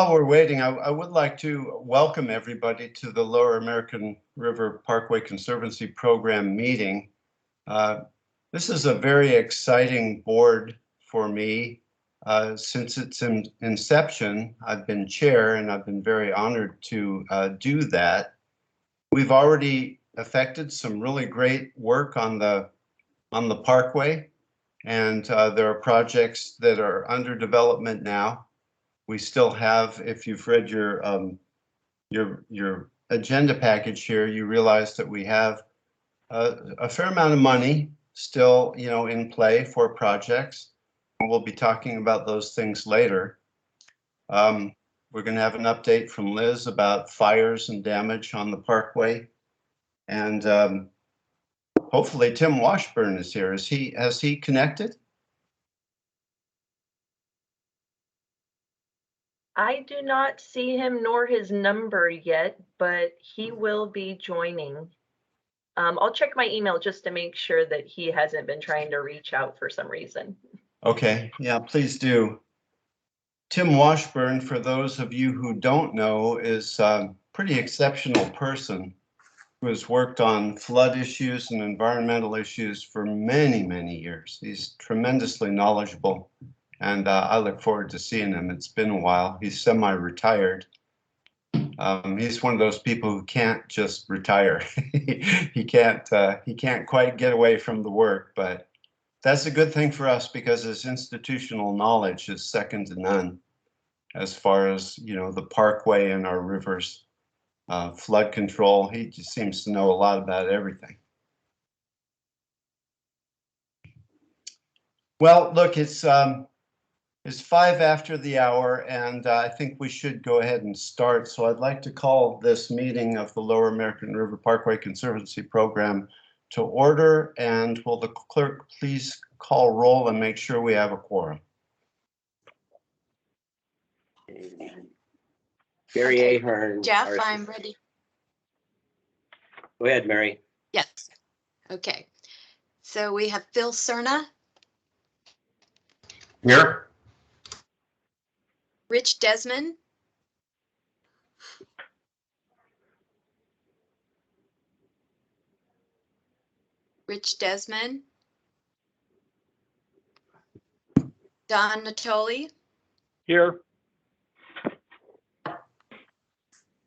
While we're waiting, I would like to welcome everybody to the Lower American River Parkway Conservancy Program meeting. This is a very exciting board for me. Since its inception, I've been chair and I've been very honored to do that. We've already effected some really great work on the parkway, and there are projects that are under development now. We still have, if you've read your agenda package here, you realize that we have a fair amount of money still, in play for projects. And we'll be talking about those things later. We're going to have an update from Liz about fires and damage on the parkway, and hopefully Tim Washburn is here. Has he connected? I do not see him nor his number yet, but he will be joining. I'll check my email just to make sure that he hasn't been trying to reach out for some reason. Okay, yeah, please do. Tim Washburn, for those of you who don't know, is a pretty exceptional person who has worked on flood issues and environmental issues for many, many years. He's tremendously knowledgeable, and I look forward to seeing him. It's been a while. He's semi-retired. He's one of those people who can't just retire. He can't quite get away from the work, but that's a good thing for us because his institutional knowledge is second to none as far as, the parkway and our rivers, flood control. He just seems to know a lot about everything. Well, look, it's 5 after the hour, and I think we should go ahead and start. So I'd like to call this meeting of the Lower American River Parkway Conservancy Program to order. And will the clerk please call roll and make sure we have a quorum? Mary Ahern. Jeff, I'm ready. Go ahead, Mary. Yes. Okay. So we have Phil Cerna. Here. Rich Desmond. Rich Desmond. Don Natoli. Here.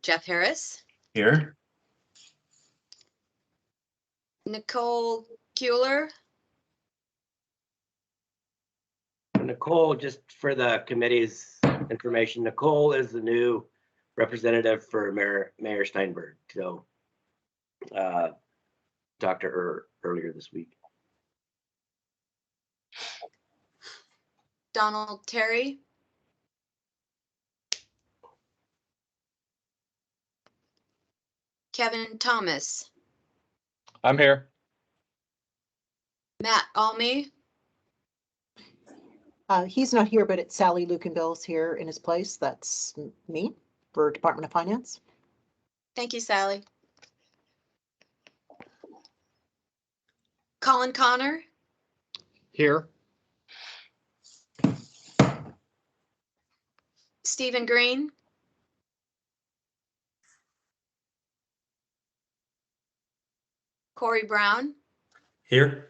Jeff Harris. Here. Nicole Kuehler. Nicole, just for the committee's information, Nicole is the new representative for Mayor Steinberg. So talked to her earlier this week. Donald Terry. Kevin Thomas. I'm here. Matt Almy. He's not here, but it's Sally Lukenbill's here in his place. That's me for Department of Finance. Thank you, Sally. Colin Connor. Here. Stephen Green. Corey Brown. Here.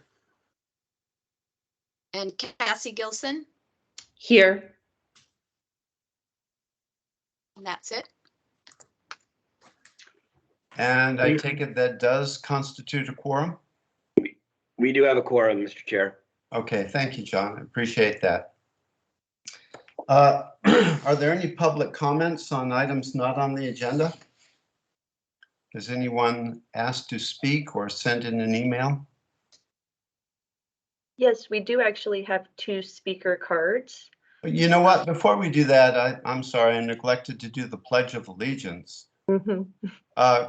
And Cassie Gilson. Here. And that's it. And I take it that does constitute a quorum? We do have a quorum, Mr. Chair. Okay, thank you, John. I appreciate that. Are there any public comments on items not on the agenda? Does anyone ask to speak or send in an email? Yes, we do actually have 2 speaker cards. You know what? Before we do that, I'm sorry, I neglected to do the Pledge of Allegiance.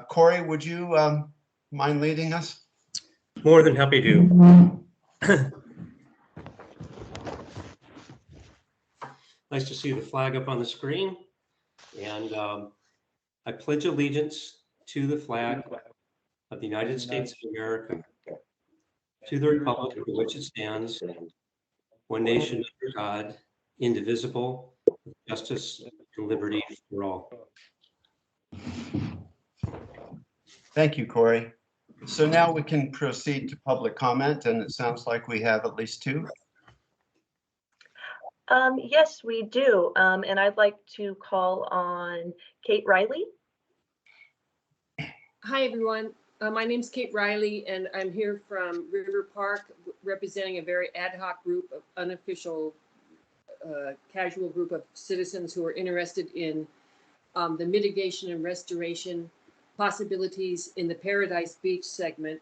Corey, would you mind leading us? More than happy to. Nice to see the flag up on the screen. And I pledge allegiance to the flag of the United States of America, to the republic for which it stands, one nation under God, indivisible, with justice and liberty for all. Thank you, Corey. So now we can proceed to public comment, and it sounds like we have at least two. Yes, we do. And I'd like to call on Kate Riley. Hi, everyone. My name's Kate Riley, and I'm here from River Park, representing a very ad hoc group of unofficial, casual group of citizens who are interested in the mitigation and restoration possibilities in the Paradise Beach segment.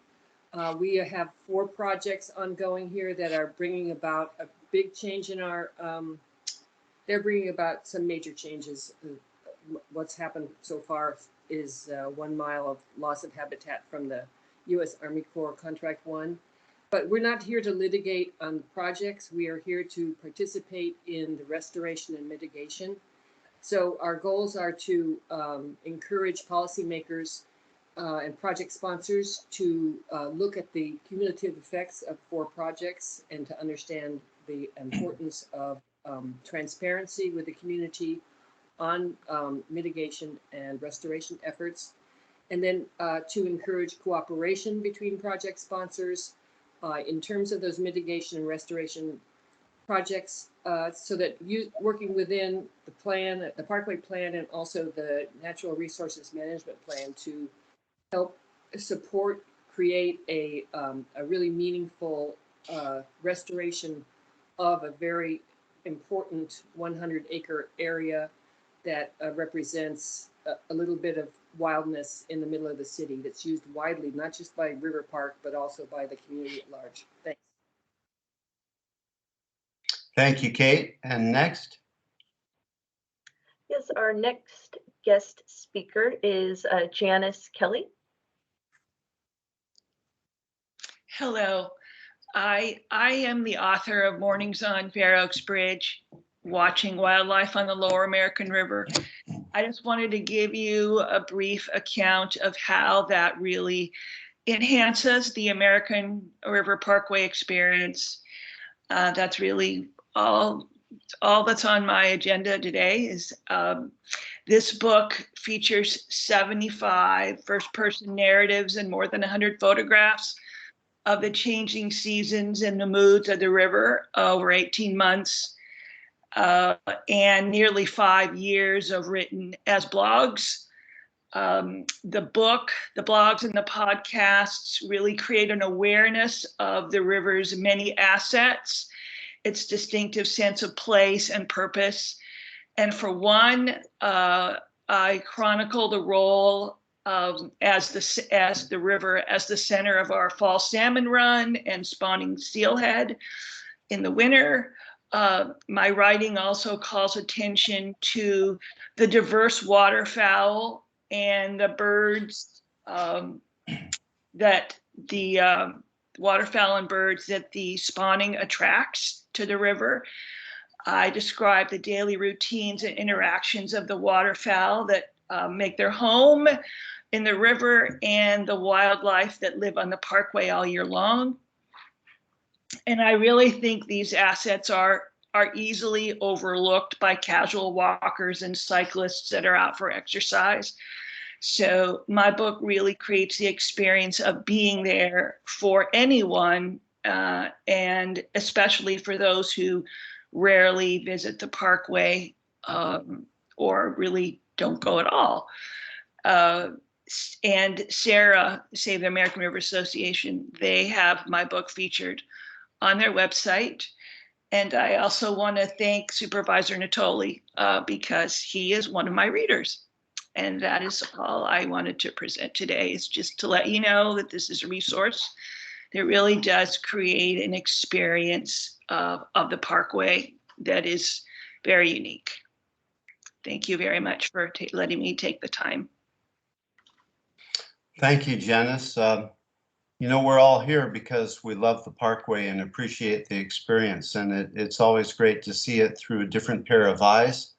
We have 4 projects ongoing here that are bringing about a big change in our, they're bringing about some major changes. What's happened so far is 1 mile of loss of habitat from the U.S. Army Corps Contract 1. But we're not here to litigate on the projects. We are here to participate in the restoration and mitigation. So our goals are to encourage policymakers and project sponsors to look at the cumulative effects of 4 projects and to understand the importance of transparency with the community on mitigation and restoration efforts, and then to encourage cooperation between project sponsors in terms of those mitigation and restoration projects, so that working within the plan, the Parkway Plan, and also the Natural Resources Management Plan to help support, create a really meaningful restoration of a very important 100-acre area that represents a little bit of wildness in the middle of the city that's used widely, not just by River Park, but also by the community at large. Thanks. Thank you, Kate. And next? Yes, our next guest speaker is Janice Kelly. Hello, I am the author of Mornings on Fair Oaks Bridge, Watching Wildlife on the Lower American River. I just wanted to give you a brief account of how that really enhances the American River Parkway experience. That's really all that's on my agenda today. Is this book features 75 first-person narratives and more than 100 photographs of the changing seasons and the moods of the river over 18 months. And nearly 5 years of written as blogs. The book, the blogs, and the podcasts really create an awareness of the river's many assets, its distinctive sense of place and purpose. And for one, I chronicle the role as the river as the center of our fall salmon run and spawning steelhead in the winter. My writing also calls attention to the diverse waterfowl and the birds that the waterfowl and birds that the spawning attracts to the river. I describe the daily routines and interactions of the waterfowl that make their home in the river and the wildlife that live on the parkway all year long. And I really think these assets are easily overlooked by casual walkers and cyclists that are out for exercise. So my book really creates the experience of being there for anyone, and especially for those who rarely visit the parkway or really don't go at all. And Sarah, Save the American River Association, they have my book featured on their website. And I also want to thank Supervisor Natoli because he is one of my readers. And that is all I wanted to present today, is just to let you know that this is a resource that really does create an experience of the parkway that is very unique. Thank you very much for letting me take the time. Thank you, Janice. You know, we're all here because we love the parkway and appreciate the experience, and it's always great to see it through a different pair of eyes.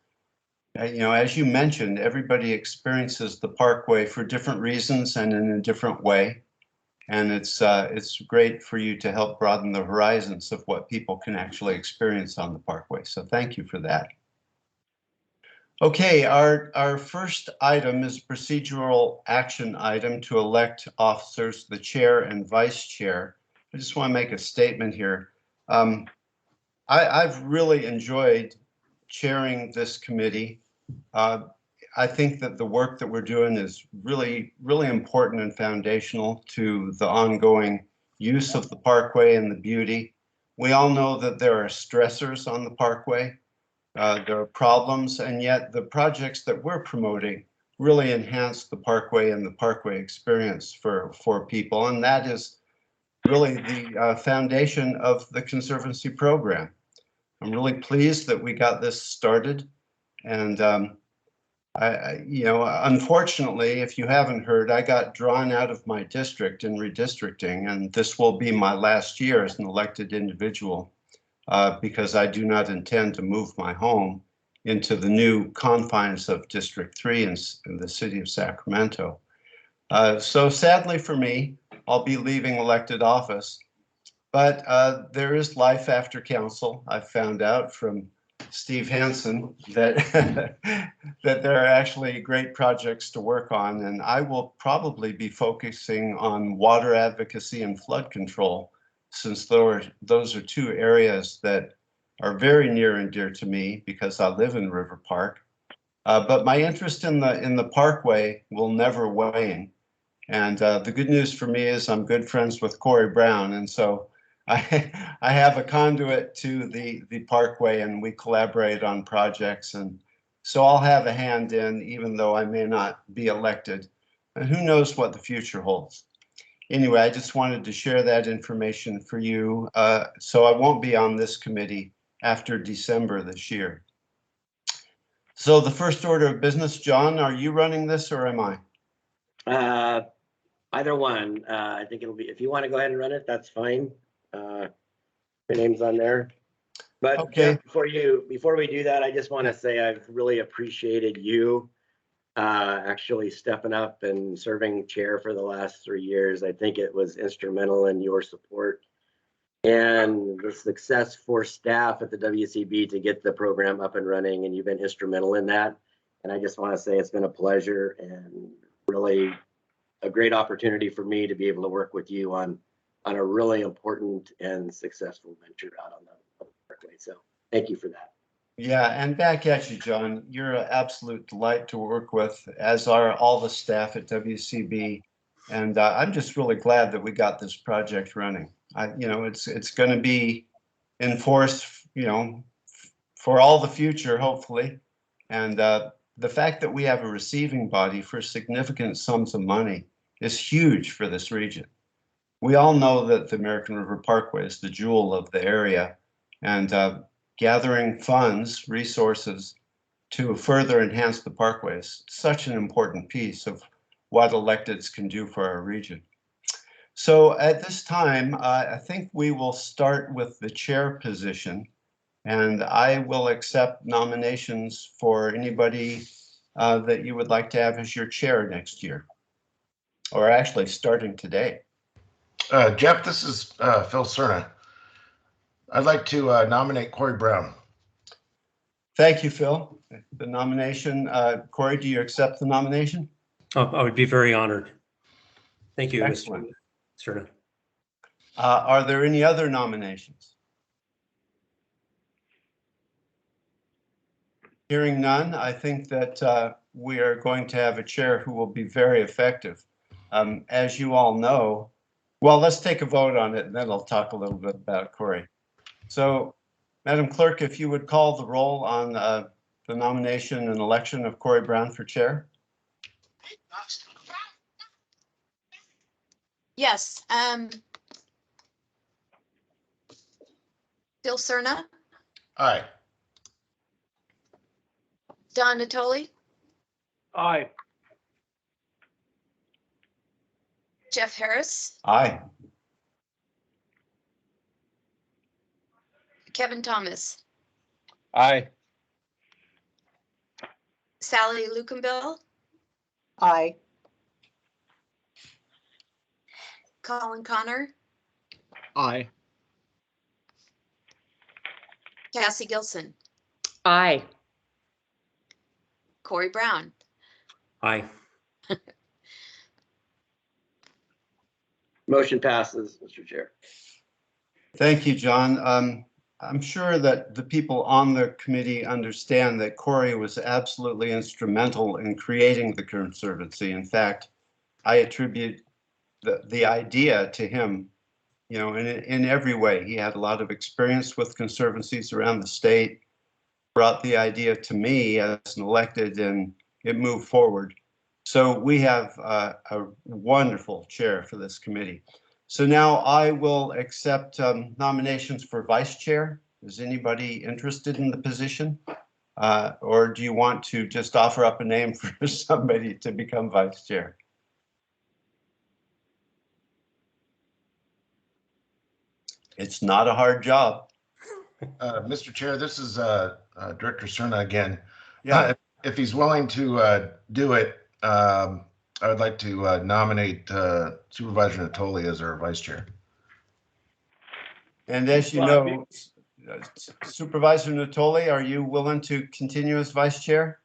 You know, as you mentioned, everybody experiences the parkway for different reasons and in a different way. And it's great for you to help broaden the horizons of what people can actually experience on the parkway. So thank you for that. Okay, our first item is procedural action item to elect officers, the chair and vice chair. I just want to make a statement here. I've really enjoyed chairing this committee. I think that the work that we're doing is really, really important and foundational to the ongoing use of the parkway and the beauty. We all know that there are stressors on the parkway. There are problems, and yet the projects that we're promoting really enhance the parkway and the parkway experience for people. And that is really the foundation of the Conservancy program. I'm really pleased that we got this started. And unfortunately, if you haven't heard, I got drawn out of my district in redistricting, and this will be my last year as an elected individual because I do not intend to move my home into the new confines of District 3 in the city of Sacramento. So sadly for me, I'll be leaving elected office, but there is life after council. I found out from Steve Hansen that that there are actually great projects to work on, and I will probably be focusing on water advocacy and flood control, since those are two areas that are very near and dear to me because I live in River Park. But my interest in the parkway will never wane. And the good news for me is I'm good friends with Corey Brown, and so I have a conduit to the parkway, and we collaborate on projects, and so I'll have a hand in, even though I may not be elected. And who knows what the future holds. Anyway, I just wanted to share that information for you, so I won't be on this committee after December this year. So the first order of business, John, are you running this or am I? Either one. I think it'll be, if you want to go ahead and run it, that's fine. Your name's on there. But Okay. Jeff, before we do that, I just want to say I've really appreciated you actually stepping up and serving chair for the last 3 years. I think it was instrumental in your support and the success for staff at the WCB to get the program up and running, and you've been instrumental in that. And I just want to say it's been a pleasure and really a great opportunity for me to be able to work with you on a really important and successful venture out on the parkway. So thank you for that. Yeah, and back at you, John. You're an absolute delight to work with, as are all the staff at WCB. And I'm just really glad that we got this project running. It's going to be in force, for all the future, hopefully. And the fact that we have a receiving body for significant sums of money is huge for this region. We all know that the American River Parkway is the jewel of the area, and gathering funds, resources to further enhance the parkway is such an important piece of what electeds can do for our region. So at this time, I think we will start with the chair position, and I will accept nominations for anybody that you would like to have as your chair next year, or actually starting today. Jeff, this is Phil Cerna. I'd like to nominate Corey Brown. Thank you, Phil. The nomination, Corey, do you accept the nomination? I would be very honored. Thank you, Excellent. Mr. Cerna. Are there any other nominations? Hearing none, I think that we are going to have a chair who will be very effective. As you all know, well, let's take a vote on it and then I'll talk a little bit about Corey. So, Madam Clerk, if you would call the roll on the nomination and election of Corey Brown for chair. Yes. Phil Cerna, Aye. Don Natoli, Aye. Jeff Harris, Aye. Kevin Thomas, Aye. Sally Lukenbill, Aye. Colin Connor, Aye. Cassie Gilson. Aye. Corey Brown. Aye. Motion passes, Mr. Chair. Thank you, John. I'm sure that the people on the committee understand that Corey was absolutely instrumental in creating the Conservancy. In fact, I attribute the idea to him, you know, in every way. He had a lot of experience with conservancies around the state, brought the idea to me as an elected, and it moved forward. So we have a wonderful chair for this committee. So now I will accept nominations for vice chair. Is anybody interested in the position? Or do you want to just offer up a name for somebody to become vice chair? It's not a hard job. Mr. Chair, this is Director Cerna again. Yeah, If he's willing to do it, I would like to nominate Supervisor Natoli as our vice chair. and as you know, Supervisor Natoli, are you willing to continue as vice chair?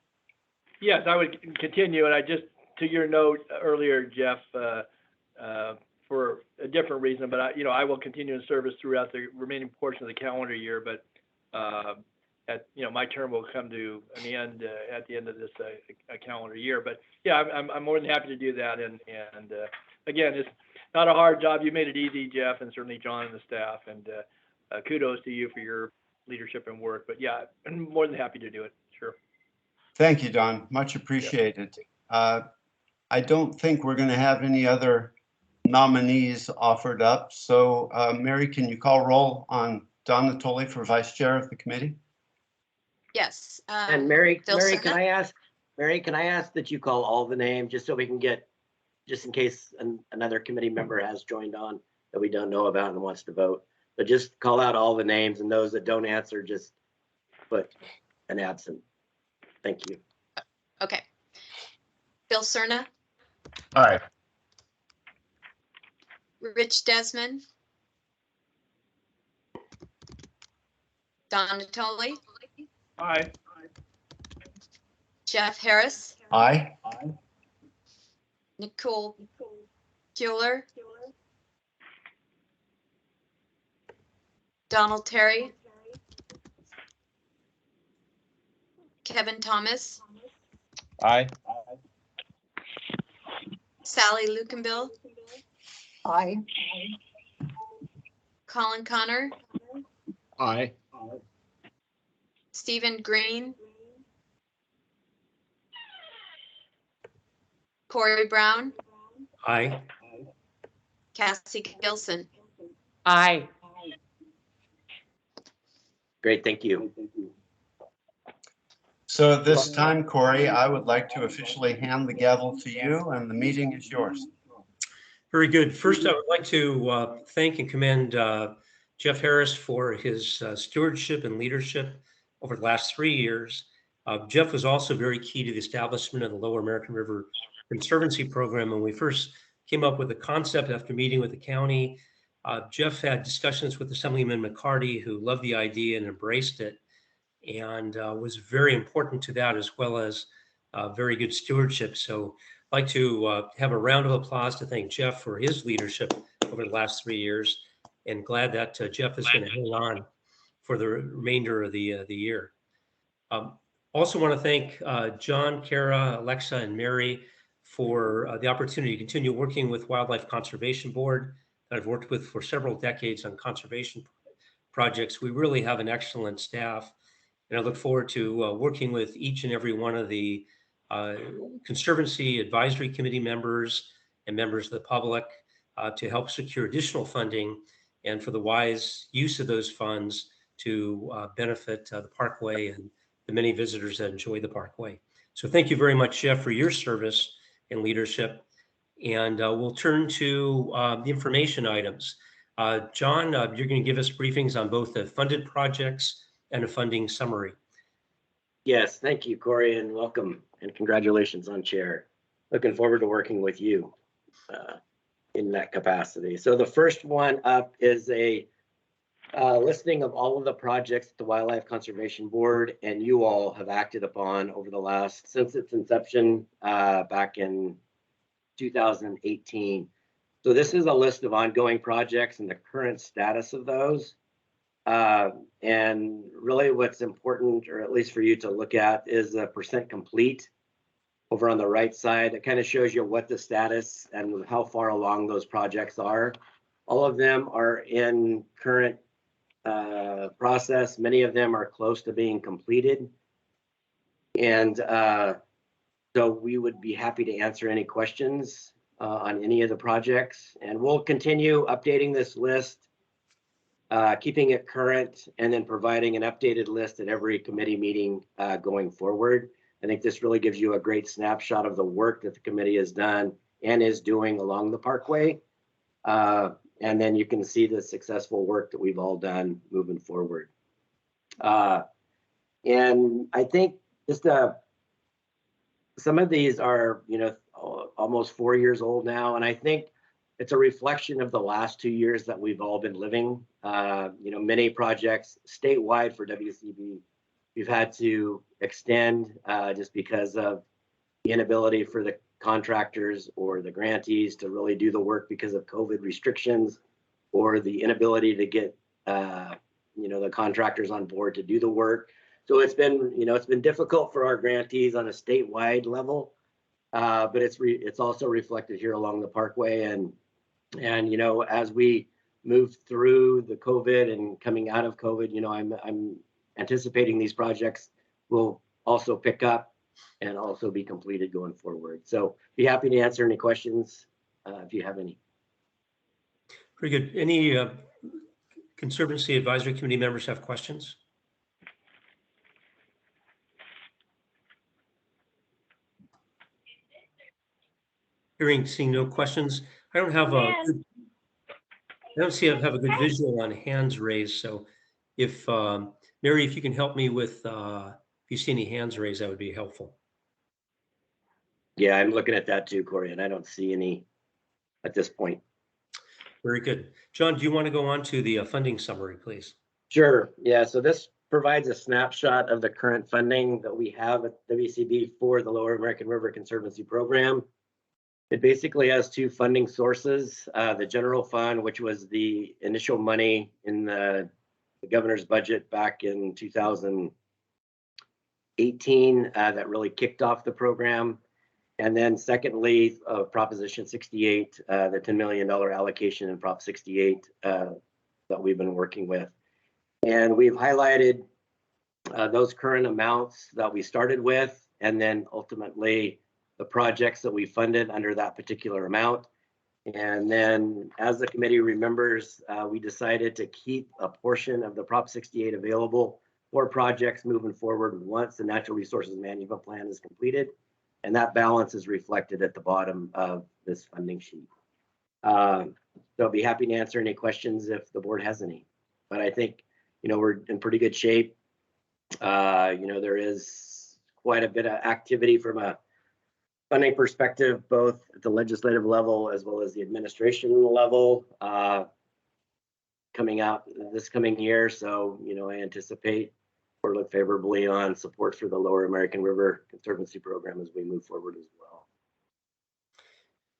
Yes, I would continue, and I just, to your note earlier, Jeff, for a different reason, but I will continue in service throughout the remaining portion of the calendar year, but my term will come to an end at the end of this calendar year. But yeah, I'm more than happy to do that, and again, it's not a hard job. You made it easy, Jeff, and certainly John and the staff, and kudos to you for your leadership and work. But yeah, I'm more than happy to do it. Sure. Thank you, Don. Much appreciated. I don't think we're going to have any other nominees offered up. So Mary, can you call roll on Don Natoli for vice chair of the committee? Yes. And Mary, Phil can Cerna? I ask that you call all the names just so we can get, just in case another committee member has joined on that we don't know about and wants to vote, but just call out all the names, and those that don't answer, just put an absent. Thank you. Okay. Phil Cerna, All right. Rich Desmond, Don Natoli, Aye. Jeff Harris, Aye. Nicole Kuehler, Donald Terry, Kevin Thomas, Aye. Sally Lukenbill, Aye. Colin Connor, Aye. Stephen Green, Corey Brown, Aye. Cassie Gilson. Aye. Great, thank you. So at this time, Corey, I would like to officially hand the gavel to you, and the meeting is yours. Very good. First, I would like to thank and commend Jeff Harris for his stewardship and leadership over the last 3 years. Jeff was also very key to the establishment of the Lower American River Conservancy Program. When we first came up with the concept after meeting with the county, Jeff had discussions with Assemblyman McCarty, who loved the idea and embraced it, and was very important to that, as well as very good stewardship. So I'd like to have a round of applause to thank Jeff for his leadership over the last 3 years, and glad that Jeff is going to hang on for the remainder of the year. Also want to thank John, Kara, Alexa, and Mary for the opportunity to continue working with Wildlife Conservation Board that I've worked with for several decades on conservation projects. We really have an excellent staff, and I look forward to working with each and every one of the Conservancy Advisory Committee members and members of the public to help secure additional funding and for the wise use of those funds to benefit the Parkway and the many visitors that enjoy the Parkway. So thank you very much, Jeff, for your service and leadership. And we'll turn to the information items. John, you're going to give us briefings on both the funded projects and a funding summary. Yes, thank you, Corey, and welcome, and congratulations on chair. Looking forward to working with you in that capacity. So the first one up is a listing of all of the projects the Wildlife Conservation Board and you all have acted upon over the last, since its inception back in 2018. So this is a list of ongoing projects and the current status of those. And really what's important, or at least for you to look at, is the percent complete over on the right side. It kind of shows you what the status and how far along those projects are. All of them are in current process. Many of them are close to being completed. And so we would be happy to answer any questions on any of the projects. And we'll continue updating this list, keeping it current, and then providing an updated list at every committee meeting going forward. I think this really gives you a great snapshot of the work that the committee has done and is doing along the Parkway. And then you can see the successful work that we've all done moving forward. And I think just some of these are, almost 4 years old now. And I think it's a reflection of the last 2 years that we've all been living. Many projects statewide for WCB, we've had to extend just because of the inability for the contractors or the grantees to really do the work because of COVID restrictions, or the inability to get the contractors on board to do the work. So it's been difficult for our grantees on a statewide level, but it's also reflected here along the Parkway. And as we move through the COVID and coming out of COVID, I'm anticipating these projects will also pick up and also be completed going forward. So be happy to answer any questions if you have any. Very good. Any Conservancy Advisory Committee members have questions? Seeing no questions. I don't have a good visual on hands raised. So if Mary, if you can help me with if you see any hands raised, that would be helpful. Yeah, I'm looking at that too, Corey, and I don't see any at this point. Very good. John, do you want to go on to the funding summary, please? Sure. Yeah, so this provides a snapshot of the current funding that we have at WCB for the Lower American River Conservancy Program. It basically has two funding sources, the general fund, which was the initial money in the governor's budget back in 2018 that really kicked off the program. And then secondly, Proposition 68, the $10 million allocation in Prop 68 that we've been working with. And we've highlighted those current amounts that we started with, and then ultimately the projects that we funded under that particular amount. And then as the committee remembers, we decided to keep a portion of the Prop 68 available for projects moving forward once the Natural Resources Management Plan is completed. And that balance is reflected at the bottom of this funding sheet. So I'll be happy to answer any questions if the board has any. But I think, we're in pretty good shape. There is quite a bit of activity from a funding perspective, both at the legislative level as well as the administration level coming out this coming year. So, I anticipate or look favorably on support for the Lower American River Conservancy Program as we move forward as well.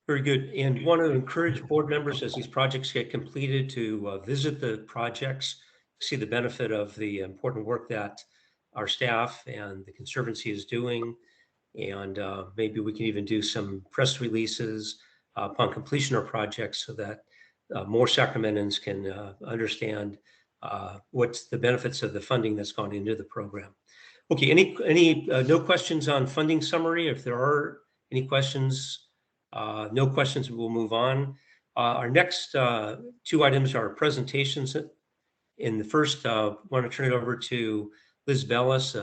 Very good. And want to encourage board members as these projects get completed to visit the projects, see the benefit of the important work that our staff and the Conservancy is doing. And maybe we can even do some press releases upon completion of projects so that more Sacramentans can understand what's the benefits of the funding that's gone into the program. Okay, any no questions on funding summary? If there are any questions, no questions, we'll move on. Our next two items are presentations. In the first, I want to turn it over to Liz Bellis,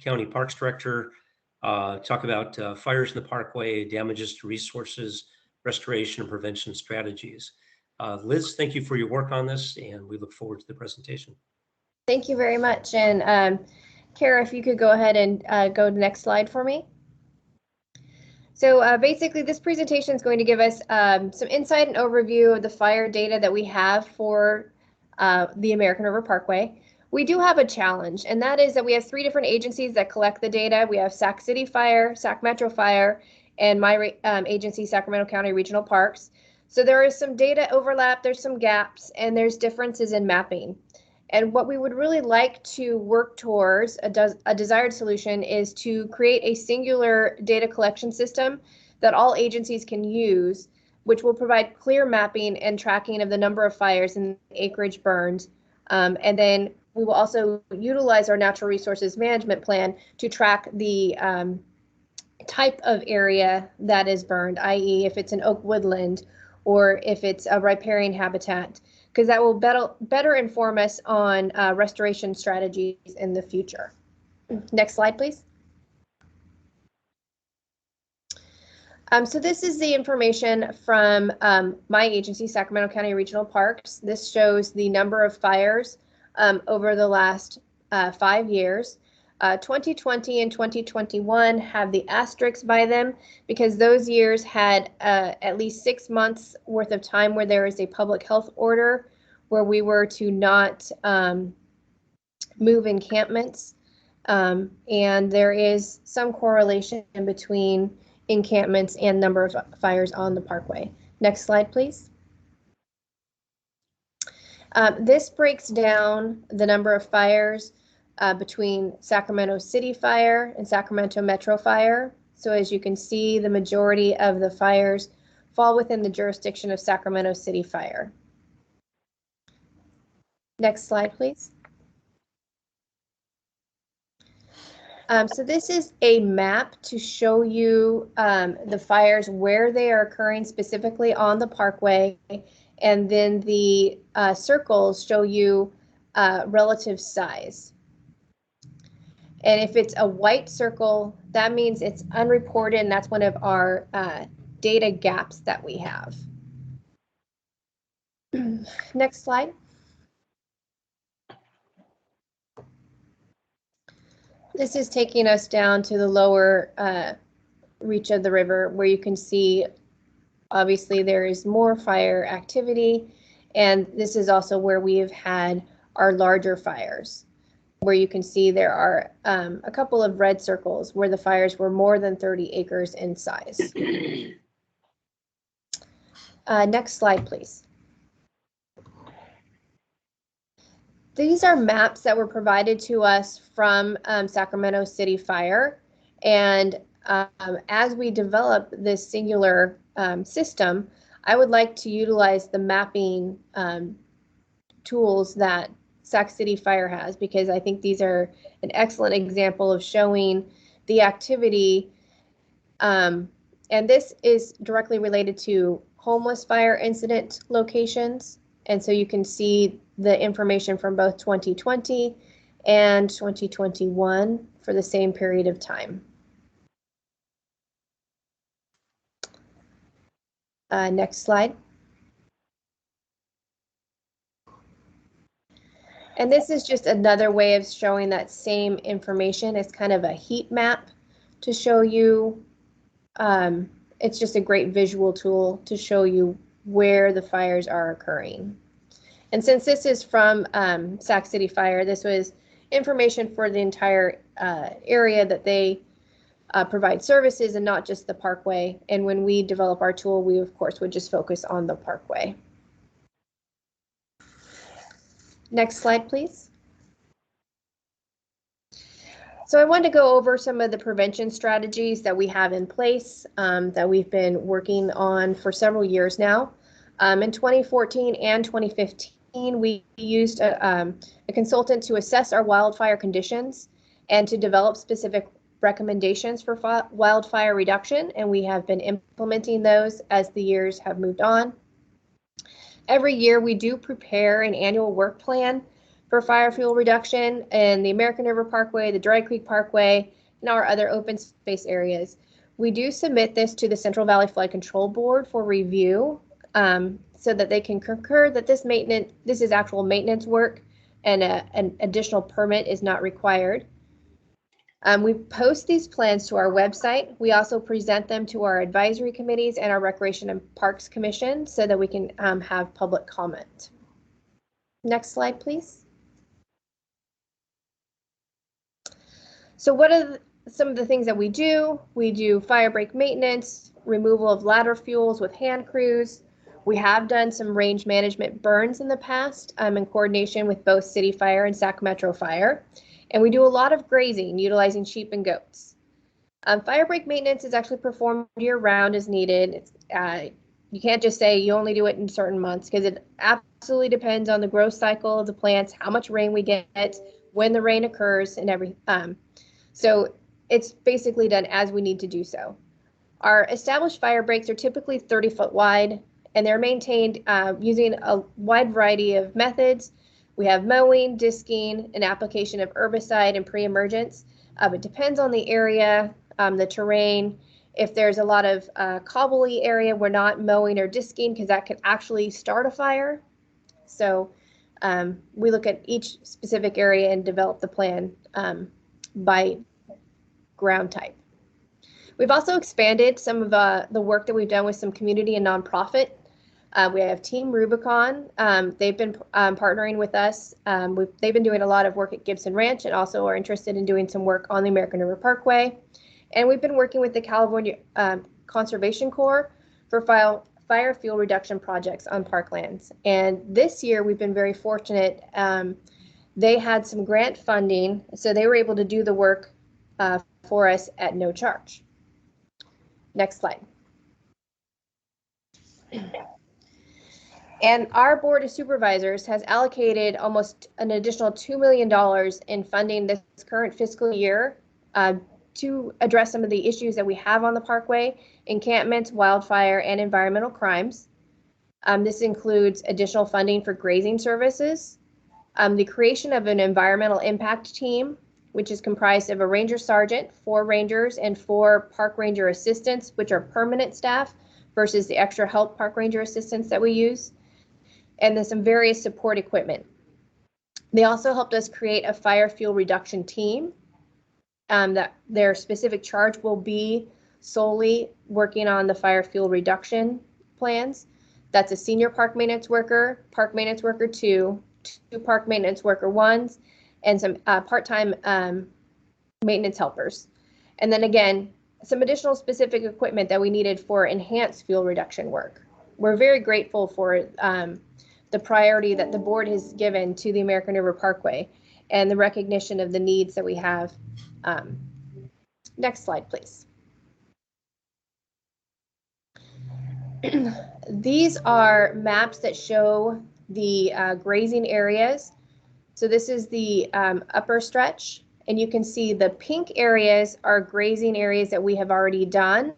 County Parks Director, talk about fires in the Parkway, damages to resources, restoration and prevention strategies. Liz, thank you for your work on this, and we look forward to the presentation. Thank you very much. And Kara, if you could go ahead and go to the next slide for me. So basically, this presentation is going to give us some insight and overview of the fire data that we have for the American River Parkway. We do have a challenge, and that is that we have 3 different agencies that collect the data. We have Sac City Fire, Sac Metro Fire, and my agency, Sacramento County Regional Parks. So there is some data overlap, there's some gaps, and there's differences in mapping. And what we would really like to work towards, a desired solution, is to create a singular data collection system that all agencies can use, which will provide clear mapping and tracking of the number of fires and acreage burned. And then we will also utilize our natural resources management plan to track the type of area that is burned, i.e. if it's an oak woodland or if it's a riparian habitat, because that will better inform us on restoration strategies in the future. Next slide, please. So this is the information from my agency, Sacramento County Regional Parks. This shows the number of fires over the last 5 years. 2020 and 2021 have the asterisks by them because those years had at least 6 months worth of time where there is a public health order where we were to not move encampments. And there is some correlation between encampments and number of fires on the parkway. Next slide, please. This breaks down the number of fires between Sacramento City Fire and Sacramento Metro Fire. So as you can see, the majority of the fires fall within the jurisdiction of Sacramento City Fire. Next slide, please. So this is a map to show you the fires, where they are occurring specifically on the parkway, and then the circles show you relative size. And if it's a white circle, that means it's unreported, and that's one of our data gaps that we have. Next slide. This is taking us down to the lower reach of the river, where you can see, obviously, there is more fire activity. And this is also where we have had our larger fires, where you can see there are a couple of red circles where the fires were more than 30 acres in size. Next slide, please. These are maps that were provided to us from Sacramento City Fire. And as we develop this singular system, I would like to utilize the mapping tools that Sac City Fire has, because I think these are an excellent example of showing the activity. And this is directly related to homeless fire incident locations. And so you can see the information from both 2020 and 2021 for the same period of time. Next slide. And this is just another way of showing that same information. It's kind of a heat map to show you. It's just a great visual tool to show you where the fires are occurring. And since this is from Sac City Fire, this was information for the entire area that they provide services, and not just the parkway. And when we develop our tool, we of course would just focus on the parkway. Next slide, please. So I wanted to go over some of the prevention strategies that we have in place that we've been working on for several years now. In 2014 and 2015, we used a consultant to assess our wildfire conditions and to develop specific recommendations for wildfire reduction, and we have been implementing those as the years have moved on. Every year we do prepare an annual work plan for fire fuel reduction in the American River Parkway, the Dry Creek Parkway, and our other open space areas. We do submit this to the Central Valley Flood Control Board for review, so that they can concur that this is actual maintenance work, and an additional permit is not required. We post these plans to our website. We also present them to our advisory committees and our Recreation and Parks Commission so that we can have public comment. Next slide, please. So what are some of the things that we do? We do fire break maintenance, removal of ladder fuels with hand crews. We have done some range management burns in the past in coordination with both City Fire and Sac Metro Fire. And we do a lot of grazing utilizing sheep and goats. Fire break maintenance is actually performed year round as needed. You can't just say you only do it in certain months because it absolutely depends on the growth cycle of the plants, how much rain we get, when the rain occurs, and everything. So it's basically done as we need to do so. Our established fire breaks are typically 30-foot wide, and they're maintained using a wide variety of methods. We have mowing, disking, an application of herbicide and pre-emergence. It depends on the area, the terrain. If there's a lot of cobbly area, we're not mowing or disking because that can actually start a fire. So we look at each specific area and develop the plan by ground type. We've also expanded some of the work that we've done with some community and nonprofit. We have Team Rubicon. They've been partnering with us. They've been doing a lot of work at Gibson Ranch and also are interested in doing some work on the American River Parkway. And we've been working with the California Conservation Corps for fire fuel reduction projects on parklands. And this year we've been very fortunate. They had some grant funding, so they were able to do the work for us at no charge. Next slide. And our Board of Supervisors has allocated almost an additional $2 million in funding this current fiscal year to address some of the issues that we have on the parkway, encampments, wildfire, and environmental crimes. This includes additional funding for grazing services, the creation of an environmental impact team, which is comprised of a ranger sergeant, 4 rangers, and 4 park ranger assistants, which are permanent staff versus the extra help park ranger assistants that we use. And then some various support equipment. They also helped us create a fire fuel reduction team that their specific charge will be solely working on the fire fuel reduction plans. That's a senior park maintenance worker 2, 2 park maintenance worker 1s, and some part-time maintenance helpers. And then again, some additional specific equipment that we needed for enhanced fuel reduction work. We're very grateful for the priority that the board has given to the American River Parkway and the recognition of the needs that we have. Next slide, please. These are maps that show the grazing areas. So this is the upper stretch, and you can see the pink areas are grazing areas that we have already done.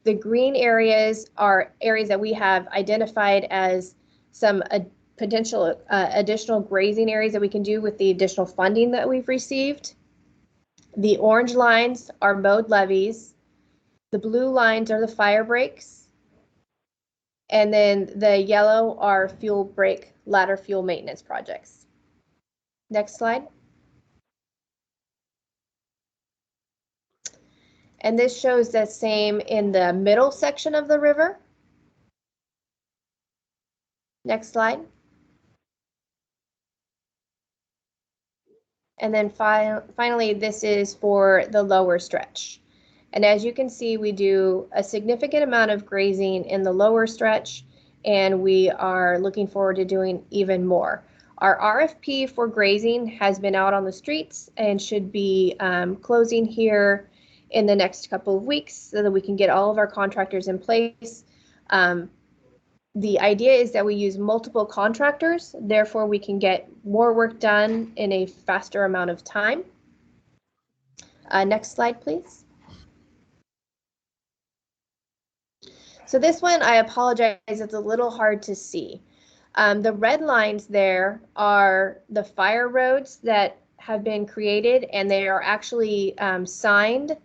The green areas are areas that we have identified as some potential additional grazing areas that we can do with the additional funding that we've received. The orange lines are mowed levees. The blue lines are the fire breaks. And then the yellow are fuel break ladder fuel maintenance projects. Next slide. And this shows the same in the middle section of the river. Next slide. And then finally, this is for the lower stretch. And as you can see, we do a significant amount of grazing in the lower stretch, and we are looking forward to doing even more. Our RFP for grazing has been out on the streets and should be closing here in the next couple of weeks so that we can get all of our contractors in place. The idea is that we use multiple contractors, therefore we can get more work done in a faster amount of time. Next slide, please. So this one, I apologize, it's a little hard to see. The red lines there are the fire roads that have been created, and they are actually signed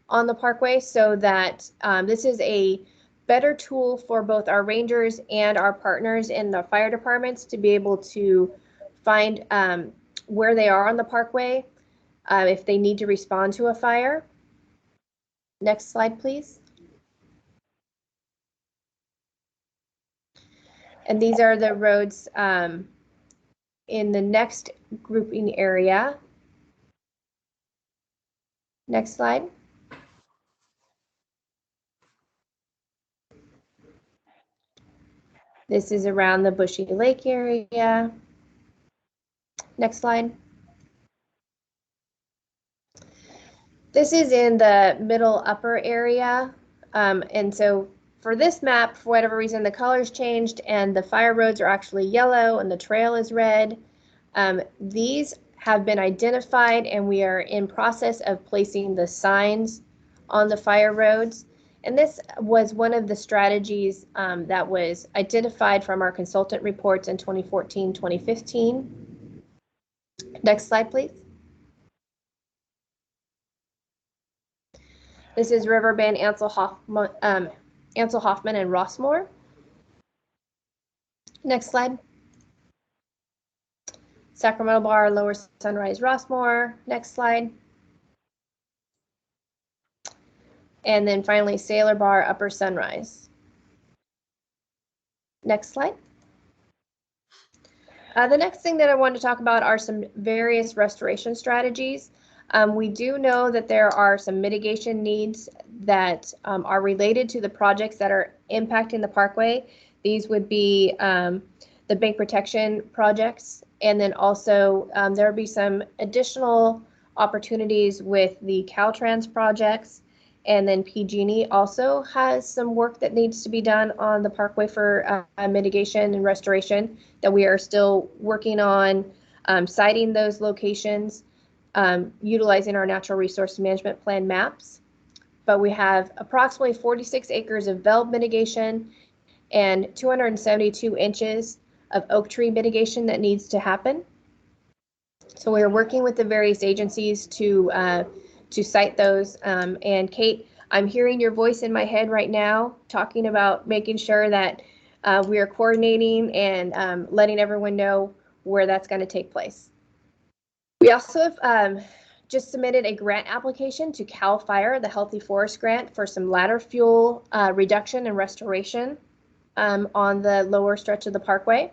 on the parkway so that this is a better tool for both our rangers and our partners in the fire departments to be able to find where they are on the parkway if they need to respond to a fire. Next slide, please. And these are the roads in the next grouping area. Next slide. This is around the Bushy Lake area. Next slide. This is in the middle upper area. And so for this map, for whatever reason, the colors changed and the fire roads are actually yellow and the trail is red. These have been identified and we are in process of placing the signs on the fire roads. And this was one of the strategies that was identified from our consultant reports in 2014, 2015. Next slide, please. This is Riverbend, Ansel Hoffman, and Rossmore. Next slide. Sacramento Bar, Lower Sunrise, Rossmore. Next slide. And then finally, Sailor Bar, Upper Sunrise. Next slide. The next thing that I want to talk about are some various restoration strategies. We do know that there are some mitigation needs that are related to the projects that are impacting the parkway. These would be the bank protection projects, and then also there will be some additional opportunities with the Caltrans projects. And then PG&E also has some work that needs to be done on the parkway for mitigation and restoration that we are still working on citing those locations, utilizing our natural resource management plan maps. But we have approximately 46 acres of veld mitigation and 272 inches of oak tree mitigation that needs to happen. So we are working with the various agencies to cite those. And Kate, I'm hearing your voice in my head right now, talking about making sure that we are coordinating and letting everyone know where that's going to take place. We also have just submitted a grant application to CAL FIRE, the Healthy Forest Grant, for some ladder fuel reduction and restoration on the lower stretch of the parkway.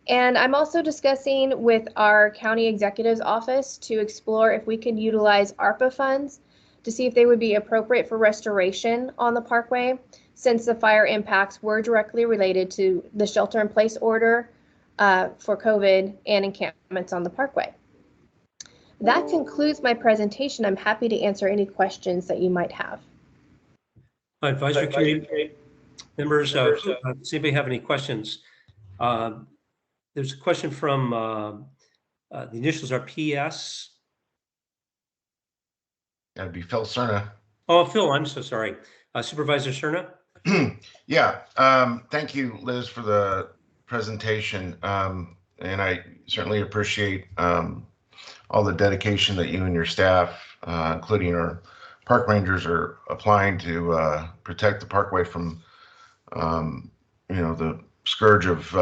And I'm also discussing with our county executive's office to explore if we can utilize ARPA funds to see if they would be appropriate for restoration on the parkway, since the fire impacts were directly related to the shelter-in-place order for COVID and encampments on the parkway. That concludes my presentation. I'm happy to answer any questions that you might have. Advisory committee members, does anybody have any questions? There's a question from the initials are PS. That'd be Phil Cerna. Oh, Phil, I'm so sorry. Supervisor Cerna? Yeah, thank you, Liz, for the presentation. And I certainly appreciate all the dedication that you and your staff, including our park rangers, are applying to protect the parkway from, the scourge of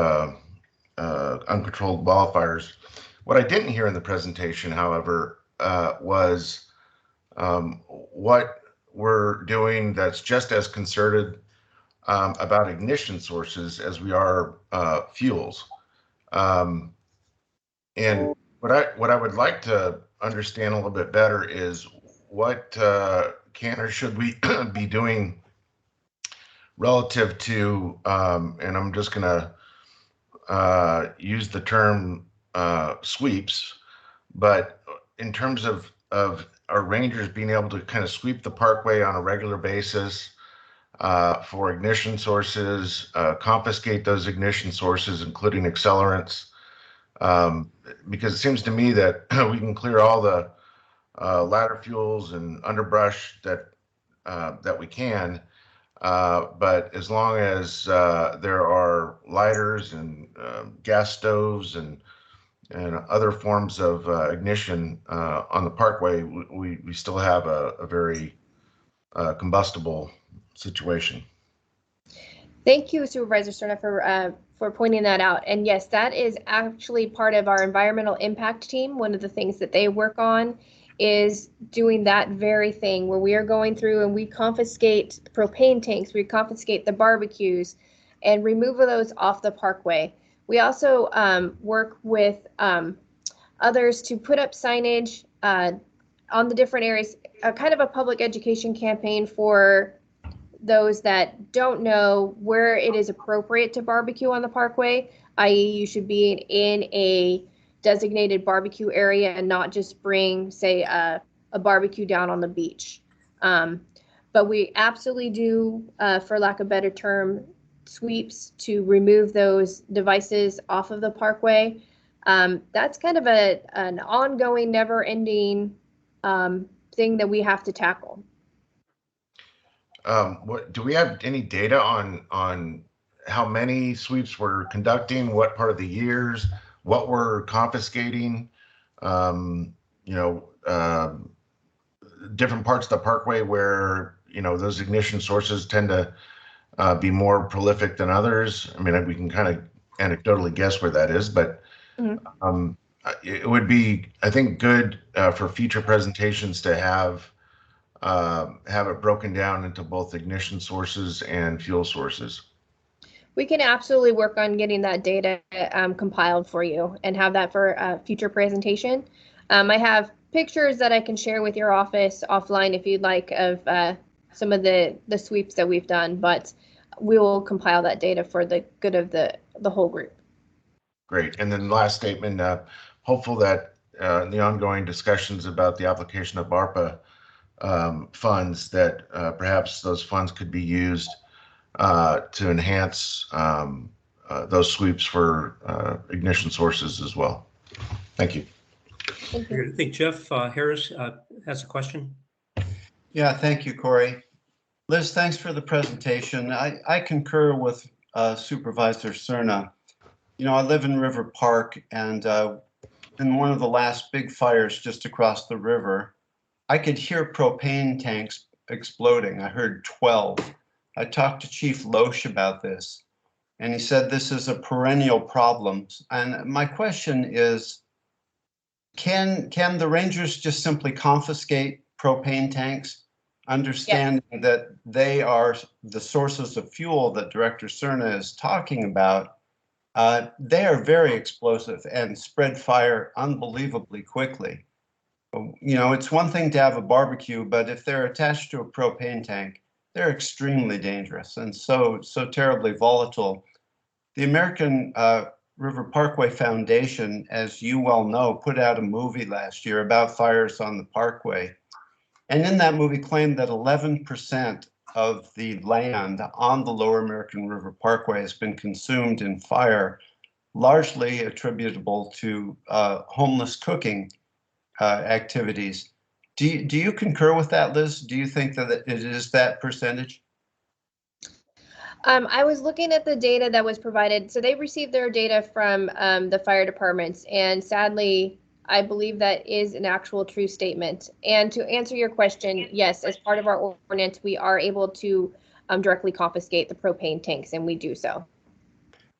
uncontrolled wildfires. What I didn't hear in the presentation, however, was what we're doing that's just as concerted about ignition sources as we are fuels. And what I would like to understand a little bit better is what can or should we be doing relative to, and I'm just going to use the term sweeps, but in terms of our rangers being able to kind of sweep the parkway on a regular basis for ignition sources, confiscate those ignition sources, including accelerants, because it seems to me that we can clear all the ladder fuels and underbrush that we can, but as long as there are lighters and gas stoves and other forms of ignition on the parkway, we still have a very combustible situation. Thank you, Supervisor Cerna, for pointing that out. And yes, that is actually part of our environmental impact team. One of the things that they work on is doing that very thing, where we are going through and we confiscate propane tanks, we confiscate the barbecues and remove those off the parkway. We also work with others to put up signage on the different areas, kind of a public education campaign for those that don't know where it is appropriate to barbecue on the parkway, i.e. you should be in a designated barbecue area and not just bring, say, a barbecue down on the beach. But we absolutely do, for lack of a better term, sweeps to remove those devices off of the parkway. That's kind of an ongoing, never-ending thing that we have to tackle. What do we have any data on how many sweeps we're conducting, what part of the years, what we're confiscating, you know, different parts of the parkway where, you know, those ignition sources tend to be more prolific than others? I mean, we can kind of anecdotally guess where that is, but it would be, I think, good for future presentations to have it broken down into both ignition sources and fuel sources. We can absolutely work on getting that data compiled for you and have that for a future presentation. I have pictures that I can share with your office offline if you'd like of some of the sweeps that we've done, but we will compile that data for the good of the whole group. Great. And then last statement, hopeful that the ongoing discussions about the application of ARPA funds, that perhaps those funds could be used to enhance those sweeps for ignition sources as well. Thank you. Thank you. I think Jeff Harris has a question. Yeah, thank you, Corey. Liz, thanks for the presentation. I concur with Supervisor Cerna. You know, I live in River Park, and in one of the last big fires just across the river, I could hear propane tanks exploding. I heard 12. I talked to Chief Loesch about this, and he said this is a perennial problem. And my question is, can the Rangers just simply confiscate propane tanks, understanding that they are the sources of fuel that Director Cerna is talking about? They are very explosive and spread fire unbelievably quickly. You know, it's one thing to have a barbecue, but if they're attached to a propane tank, they're extremely dangerous and so terribly volatile. The American River Parkway Foundation, as you well know, put out a movie last year about fires on the parkway. And in that movie claimed that 11% of the land on the Lower American River Parkway has been consumed in fire, largely attributable to homeless cooking activities. Do you concur with that, Liz? Do you think that it is that percentage? I was looking at the data that was provided. So they received their data from the fire departments, and sadly, I believe that is an actual true statement. And to answer your question, yes, as part of our ordinance, we are able to directly confiscate the propane tanks, and we do so.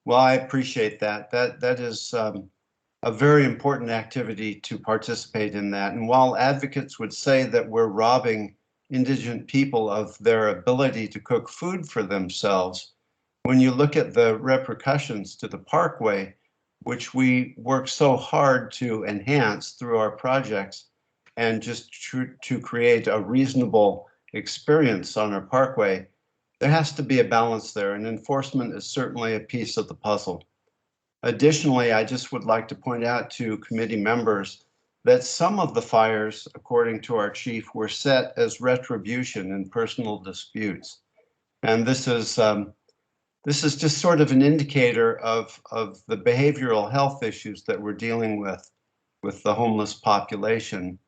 Well, I appreciate that. That is a very important activity to participate in that. And while advocates would say that we're robbing indigent people of their ability to cook food for themselves, when you look at the repercussions to the parkway, which we work so hard to enhance through our projects, and just to create a reasonable experience on our parkway, there has to be a balance there, and enforcement is certainly a piece of the puzzle. Additionally, I just would like to point out to committee members that some of the fires, according to our chief, were set as retribution in personal disputes. And this is just sort of an indicator of the behavioral health issues that we're dealing with the homeless population.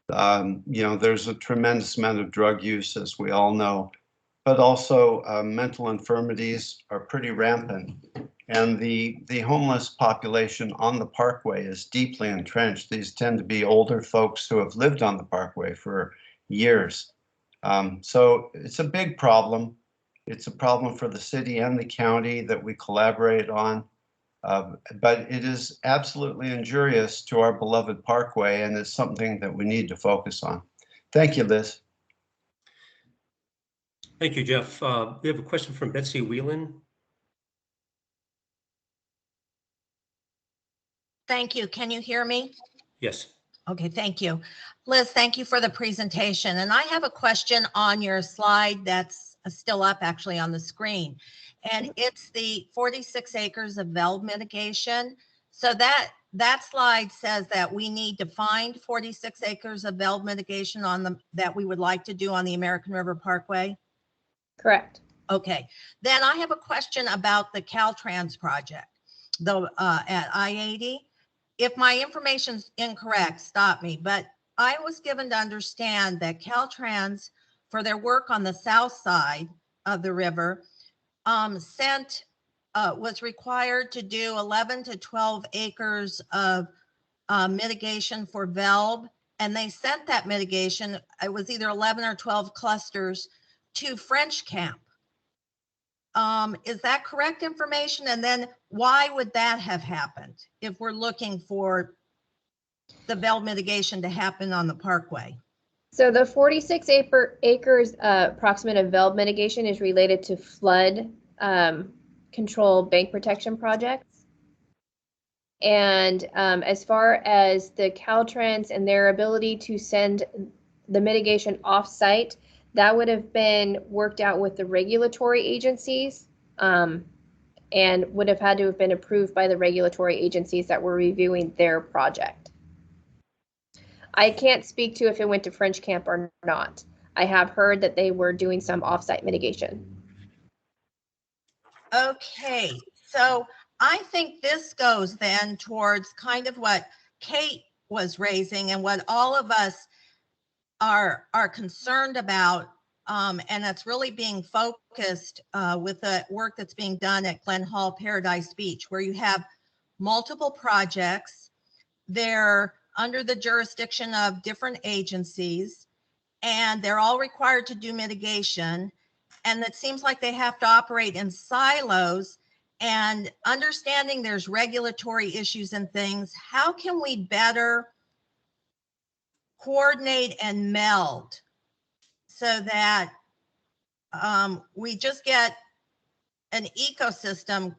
You know, there's a tremendous amount of drug use, as we all know, but also mental infirmities are pretty rampant. And the homeless population on the parkway is deeply entrenched. These tend to be older folks who have lived on the parkway for years. So it's a big problem. It's a problem for the city and the county that we collaborate on. But it is absolutely injurious to our beloved parkway, and it's something that we need to focus on. Thank you, Liz. Thank you, Jeff. We have a question from Betsy Whelan. Thank you. Can you hear me? Yes. Okay, thank you. Liz, thank you for the presentation. And I have a question on your slide that's still up actually on the screen. And it's the 46 acres of veld mitigation. So that slide says that we need to find 46 acres of veld mitigation that we would like to do on the American River Parkway. Correct. Okay, then I have a question about the Caltrans project, at I-80. If my information's incorrect, stop me, but I was given to understand that Caltrans, for their work on the south side of the river, was required to do 11 to 12 acres of mitigation for VELB, and they sent that mitigation, it was either 11 or 12 clusters, to French Camp. Is that correct information? And then why would that have happened if we're looking for the veld mitigation to happen on the parkway? So the 46 acres approximate of veld mitigation is related to flood control bank protection projects. And as far as the Caltrans and their ability to send the mitigation off-site, that would have been worked out with the regulatory agencies and would have had to have been approved by the regulatory agencies that were reviewing their project. I can't speak to if it went to French Camp or not. I have heard that they were doing some off-site mitigation. Okay, so I think this goes then towards kind of what Kate was raising and what all of us are concerned about, and that's really being focused with the work that's being done at Glen Hall Paradise Beach, where you have multiple projects. They're under the jurisdiction of different agencies, and they're all required to do mitigation. And it seems like they have to operate in silos. And understanding there's regulatory issues and things, how can we better coordinate and meld so that we just get an ecosystem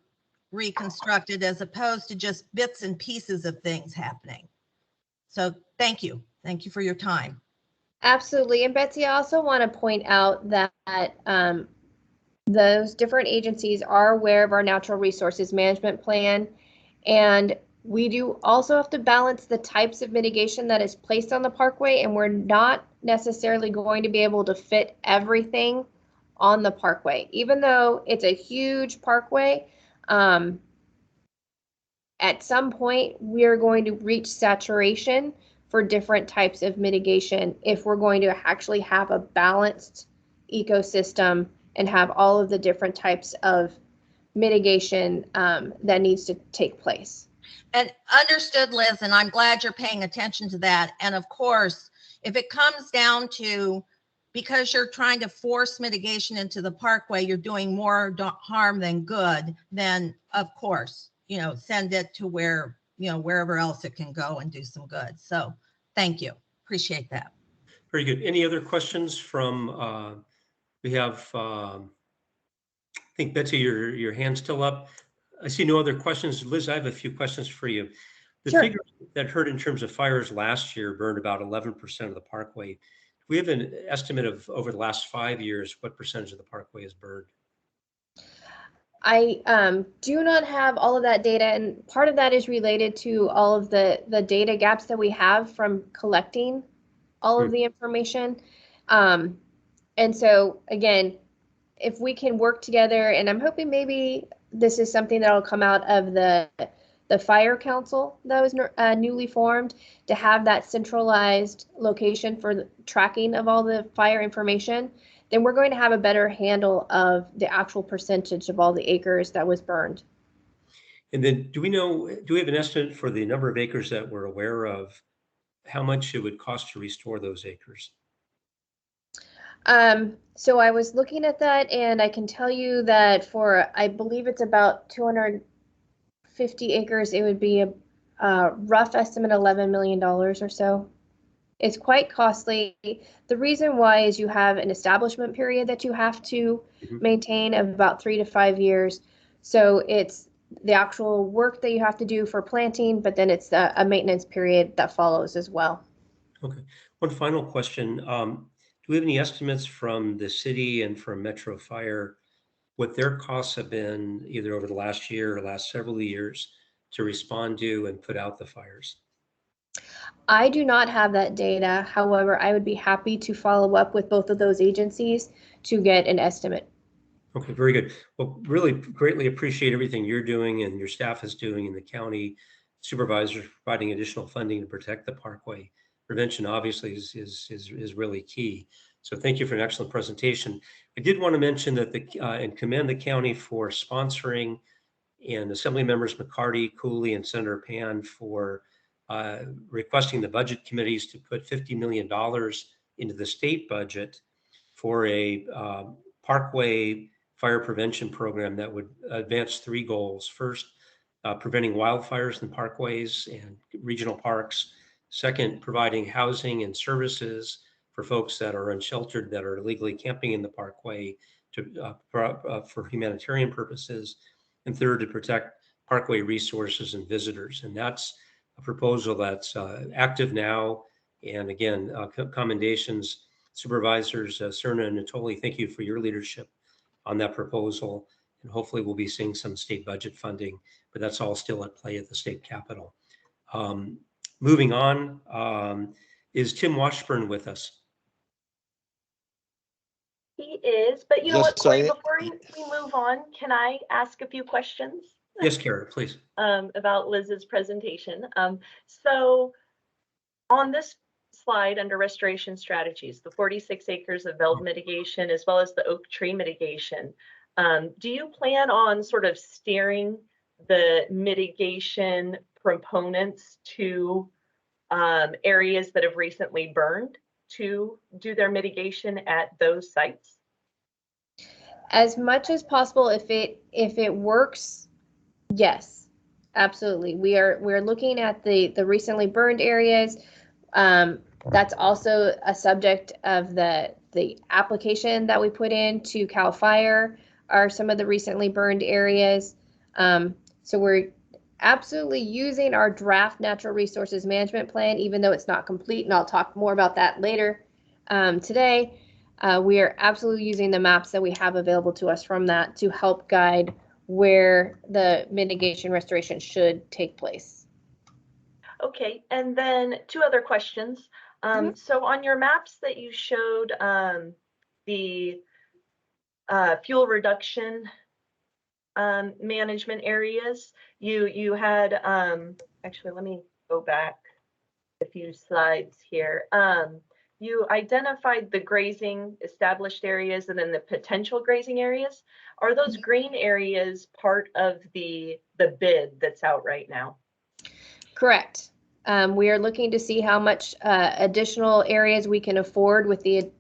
reconstructed as opposed to just bits and pieces of things happening? So thank you. Thank you for your time. Absolutely. And Betsy, I also want to point out that those different agencies are aware of our natural resources management plan. And we do also have to balance the types of mitigation that is placed on the parkway, and we're not necessarily going to be able to fit everything on the parkway. Even though it's a huge parkway, at some point we're going to reach saturation for different types of mitigation if we're going to actually have a balanced ecosystem and have all of the different types of mitigation that needs to take place. And understood, Liz, and I'm glad you're paying attention to that. And of course, if it comes down to, because you're trying to force mitigation into the parkway, you're doing more harm than good, then of course, send it to where, wherever else it can go and do some good. So thank you. Appreciate that. Very good. Any other questions from, we have, I think Betsy, your hand's still up. I see no other questions. Liz, I have a few questions for you. The Sure. figure that heard in terms of fires last year burned about 11% of the parkway. We have an estimate of over the last 5 years, what percentage of the parkway is burned? I do not have all of that data, and part of that is related to all of the data gaps that we have from collecting all of the information. And so again, if we can work together, and I'm hoping maybe this is something that will come out of the fire council that was newly formed, to have that centralized location for the tracking of all the fire information, then we're going to have a better handle of the actual percentage of all the acres that was burned. And then do we have an estimate for the number of acres that we're aware of, how much it would cost to restore those acres? So I was looking at that, and I can tell you that for, I believe it's about 250 acres, it would be a rough estimate, $11 million or so. It's quite costly. The reason why is you have an establishment period that you have to maintain of about 3 to 5 years. So it's the actual work that you have to do for planting, but then it's a maintenance period that follows as well. Okay. One final question. Do we have any estimates from the city and from Metro Fire what their costs have been either over the last year or last several years to respond to and put out the fires? I do not have that data. However, I would be happy to follow up with both of those agencies to get an estimate. Okay, very good. Well, really greatly appreciate everything you're doing and your staff is doing in the county. Supervisors providing additional funding to protect the parkway. Prevention obviously is really key. So thank you for an excellent presentation. I did want to mention that and commend the county for sponsoring, and Assembly Members McCarty, Cooley, and Senator Pan for requesting the budget committees to put $50 million into the state budget for a parkway fire prevention program that would advance 3 goals. First, preventing wildfires in parkways and regional parks. Second, providing housing and services for folks that are unsheltered, that are illegally camping in the parkway for humanitarian purposes. And third, to protect parkway resources and visitors. And that's a proposal that's active now. And again, commendations, Supervisors Cerna and Natoli, thank you for your leadership on that proposal. And hopefully we'll be seeing some state budget funding, but that's all still at play at the state capitol. Moving on, is Tim Washburn with us? He is, but you know what, Yes, Corey, before we move on, can I ask a few questions? Yes, Kara, please. About Liz's presentation. So on this slide under restoration strategies, the 46 acres of veld mitigation as well as the oak tree mitigation, do you plan on sort of steering the mitigation proponents to areas that have recently burned to do their mitigation at those sites? As much as possible, if it works, yes, absolutely. We're looking at the recently burned areas. That's also a subject of the application that we put in to CAL FIRE, are some of the recently burned areas. So we're absolutely using our draft natural resources management plan, even though it's not complete, and I'll talk more about that later today. We are absolutely using the maps that we have available to us from that to help guide where the mitigation restoration should take place. Okay, and then 2 other questions. So on your maps that you showed, the fuel reduction management areas, you had, actually, let me go back a few slides here. You identified the grazing established areas and then the potential grazing areas. Are those green areas part of the bid that's out right now? Correct. We are looking to see how much additional areas we can afford with the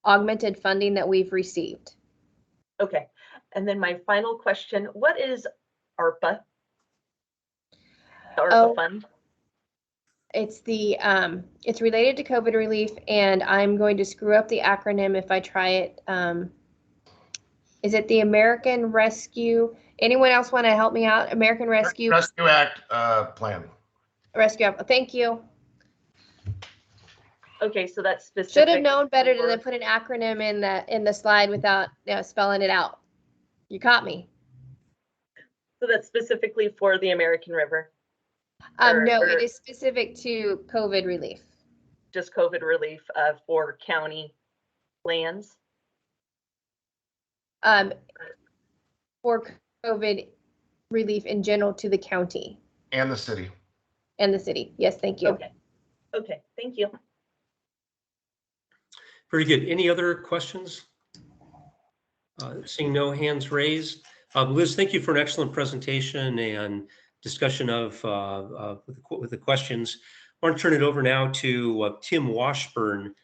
augmented funding that we've received. Okay. And then my final question, what is ARPA? The ARPA fund? It's it's related to COVID relief, and I'm going to screw up the acronym if I try it. Is it the American Rescue? Anyone else want to help me out? American Rescue Act plan. Rescue. Thank you. Okay, so that's specific. Should have known better to put an acronym in the slide without spelling it out. You caught me. So that's specifically for the American River? No, it is specific to COVID relief. Just COVID relief for county lands? For COVID relief in general to the county. And the city. And the city. Yes, thank you. Okay. Okay, thank you. Very good. Any other questions? Seeing no hands raised. Liz, thank you for an excellent presentation and discussion of with the questions. I want to turn it over now to Tim Washburn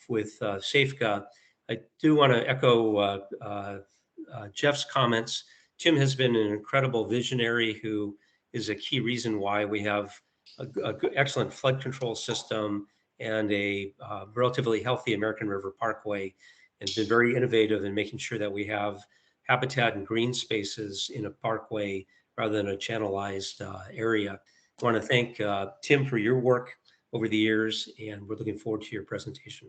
with SAFECA. I do want to echo Jeff's comments. Tim has been an incredible visionary who is a key reason why we have an excellent flood control system and a relatively healthy American River Parkway, and been very innovative in making sure that we have habitat and green spaces in a parkway rather than a channelized area. I want to thank Tim for your work over the years, and we're looking forward to your presentation.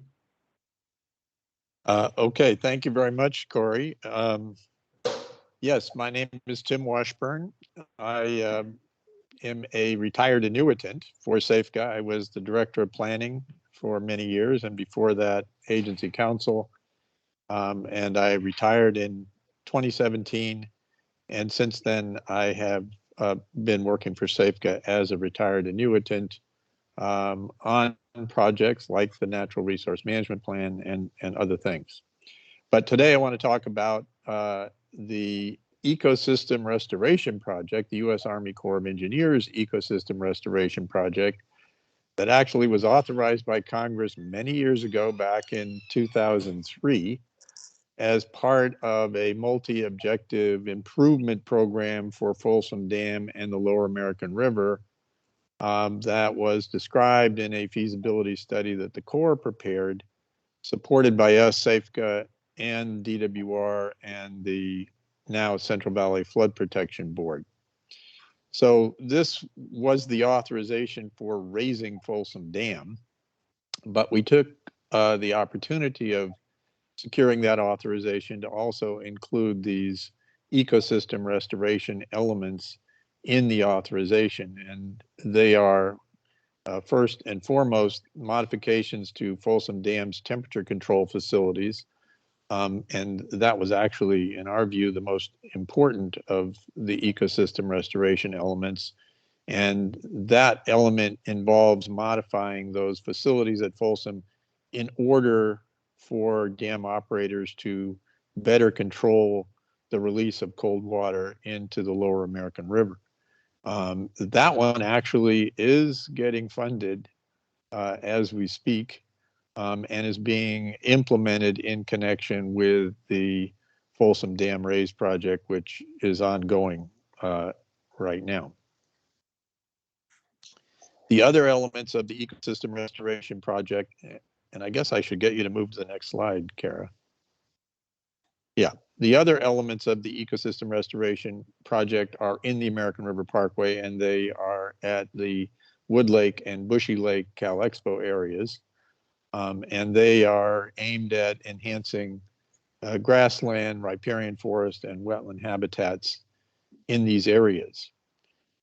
Okay, thank you very much, Corey. Yes, my name is Tim Washburn. I am a retired annuitant for Safeca. I was the director of planning for many years, and before that, agency counsel. And I retired in 2017. And since then, I have been working for Safeca as a retired annuitant on projects like the Natural Resource Management Plan and other things. But today I want to talk about the Ecosystem Restoration Project, the U.S. Army Corps of Engineers Ecosystem Restoration Project, that actually was authorized by Congress many years ago, back in 2003, as part of a multi-objective improvement program for Folsom Dam and the Lower American River that was described in a feasibility study that the Corps prepared, supported by us, Safeca, and DWR, and the now Central Valley Flood Protection Board. So this was the authorization for raising Folsom Dam, but we took the opportunity of securing that authorization to also include these ecosystem restoration elements in the authorization. And they are first and foremost modifications to Folsom Dam's temperature control facilities. And that was actually, in our view, the most important of the ecosystem restoration elements. And that element involves modifying those facilities at Folsom in order for dam operators to better control the release of cold water into the Lower American River. That one actually is getting funded as we speak, and is being implemented in connection with the Folsom Dam Raise project, which is ongoing right now. The other elements of the ecosystem restoration project, and I guess I should get you to move to the next slide, Kara. Yeah, the other elements of the ecosystem restoration project are in the American River Parkway, and they are at the Wood Lake and Bushy Lake Cal Expo areas. And they are aimed at enhancing grassland, riparian forest, and wetland habitats in these areas.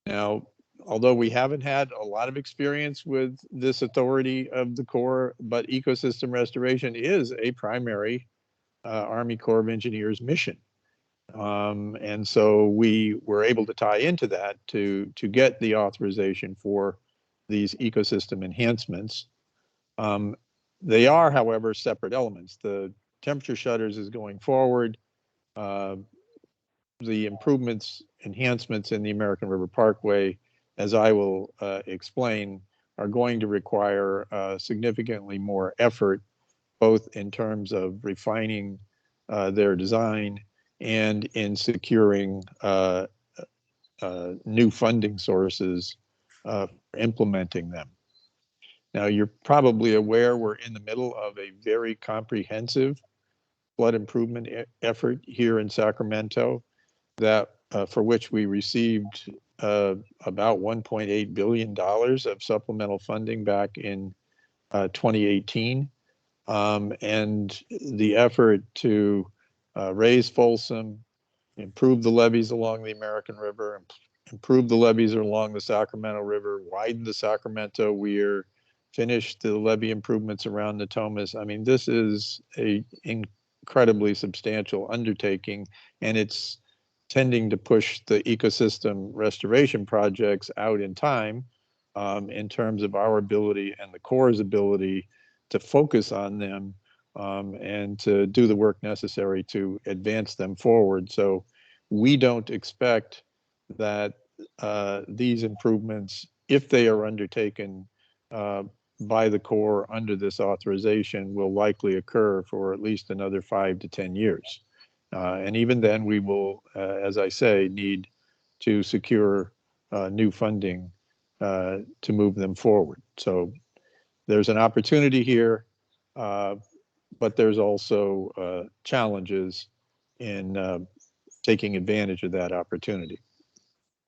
Now, although we haven't had a lot of experience with this authority of the Corps, but ecosystem restoration is a primary Army Corps of Engineers mission. And so we were able to tie into that to get the authorization for these ecosystem enhancements. They are, however, separate elements. The temperature shutters is going forward. The improvements, enhancements in the American River Parkway, as I will explain, are going to require significantly more effort, both in terms of refining their design and in securing new funding sources for implementing them. Now, you're probably aware we're in the middle of a very comprehensive flood improvement effort here in Sacramento, that for which we received about $1.8 billion of supplemental funding back in 2018. And the effort to raise Folsom, improve the levees along the American River, improve the levees along the Sacramento River, widen the Sacramento Weir, finish the levee improvements around Natomas. I mean, this is an incredibly substantial undertaking, and it's tending to push the ecosystem restoration projects out in time in terms of our ability and the Corps' ability to focus on them and to do the work necessary to advance them forward. So we don't expect that these improvements, if they are undertaken by the Corps under this authorization, will likely occur for at least another 5 to 10 years. And even then, we will, as I say, need to secure new funding to move them forward. So there's an opportunity here, but there's also challenges in taking advantage of that opportunity.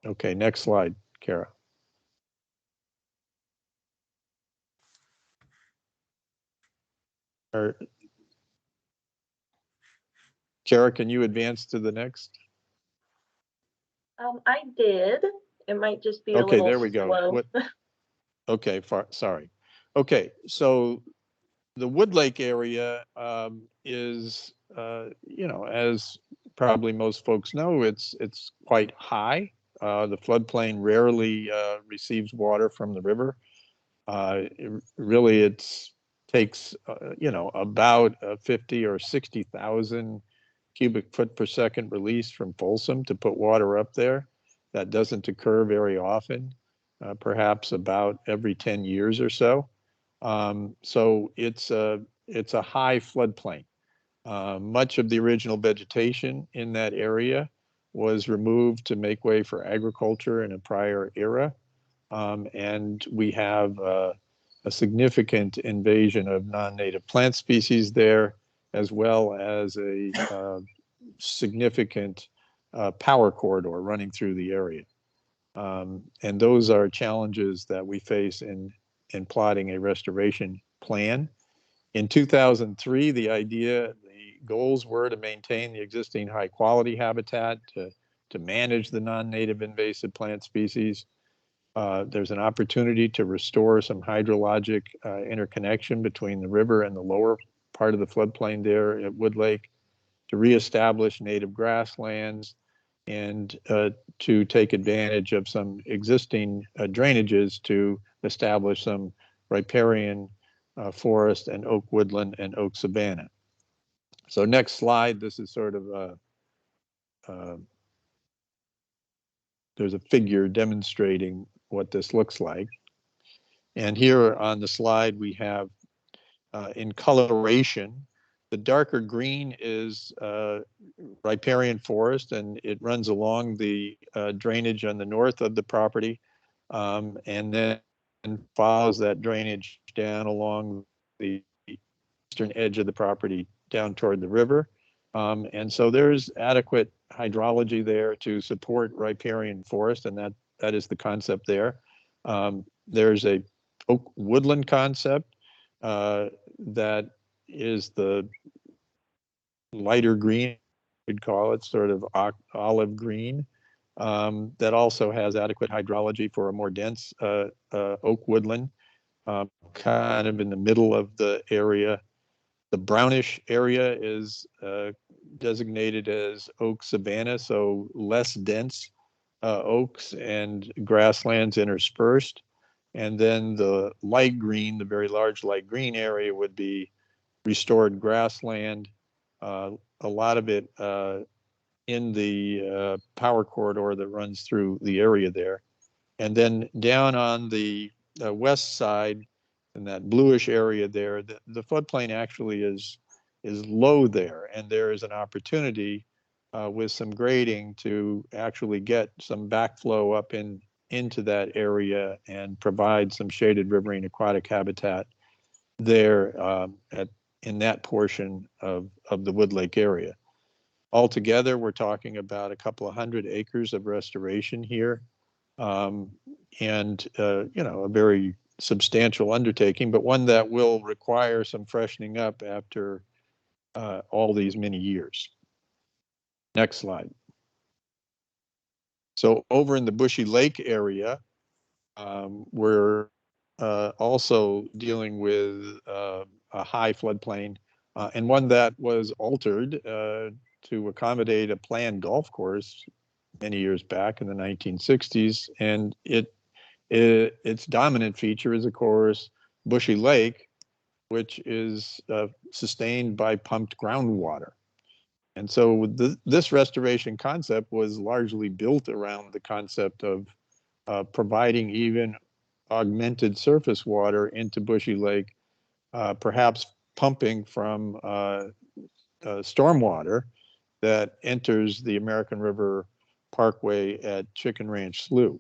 Okay, next slide, Kara. Kara, can you advance to the next? I did. It might just be a Okay, little there we go. slow. Okay, sorry. Okay, so the Wood Lake area is, as probably most folks know, it's quite high. The floodplain rarely receives water from the river. Really, takes about 50 or 60,000 cubic foot per second release from Folsom to put water up there. That doesn't occur very often, perhaps about every 10 years or so. So it's a high floodplain. Much of the original vegetation in that area was removed to make way for agriculture in a prior era. And we have a significant invasion of non-native plant species there, as well as a significant power corridor running through the area. And those are challenges that we face in plotting a restoration plan. In 2003, the goals were to maintain the existing high quality habitat, to manage the non-native invasive plant species. There's an opportunity to restore some hydrologic interconnection between the river and the lower part of the floodplain there at Wood Lake, to reestablish native grasslands, and to take advantage of some existing drainages to establish some riparian forest and oak woodland and oak savanna. So next slide, this is sort of there's a figure demonstrating what this looks like. And here on the slide, we have in coloration, the darker green is riparian forest, and it runs along the drainage on the north of the property, and then follows that drainage down along the eastern edge of the property down toward the river. And so there's adequate hydrology there to support riparian forest, and that is the concept there. There's a oak woodland concept that is the lighter green, we'd call it, sort of olive green, that also has adequate hydrology for a more dense oak woodland, kind of in the middle of the area. The brownish area is designated as oak savanna, so less dense oaks and grasslands interspersed. And then the light green, the very large light green area, would be restored grassland, a lot of it in the power corridor that runs through the area there. And then down on the west side, in that bluish area there, the floodplain actually is low there, and there is an opportunity with some grading to actually get some backflow up into that area and provide some shaded riverine aquatic habitat there in that portion of the Wood Lake area. Altogether, we're talking about a couple of 100 acres of restoration here, and a very substantial undertaking, but one that will require some freshening up after all these many years. Next slide. So over in the Bushy Lake area, we're also dealing with a high floodplain, and one that was altered to accommodate a planned golf course many years back in the 1960s. And its dominant feature is, of course, Bushy Lake, which is sustained by pumped groundwater. And so this restoration concept was largely built around the concept of providing even augmented surface water into Bushy Lake, perhaps pumping from stormwater that enters the American River Parkway at Chicken Ranch Slough.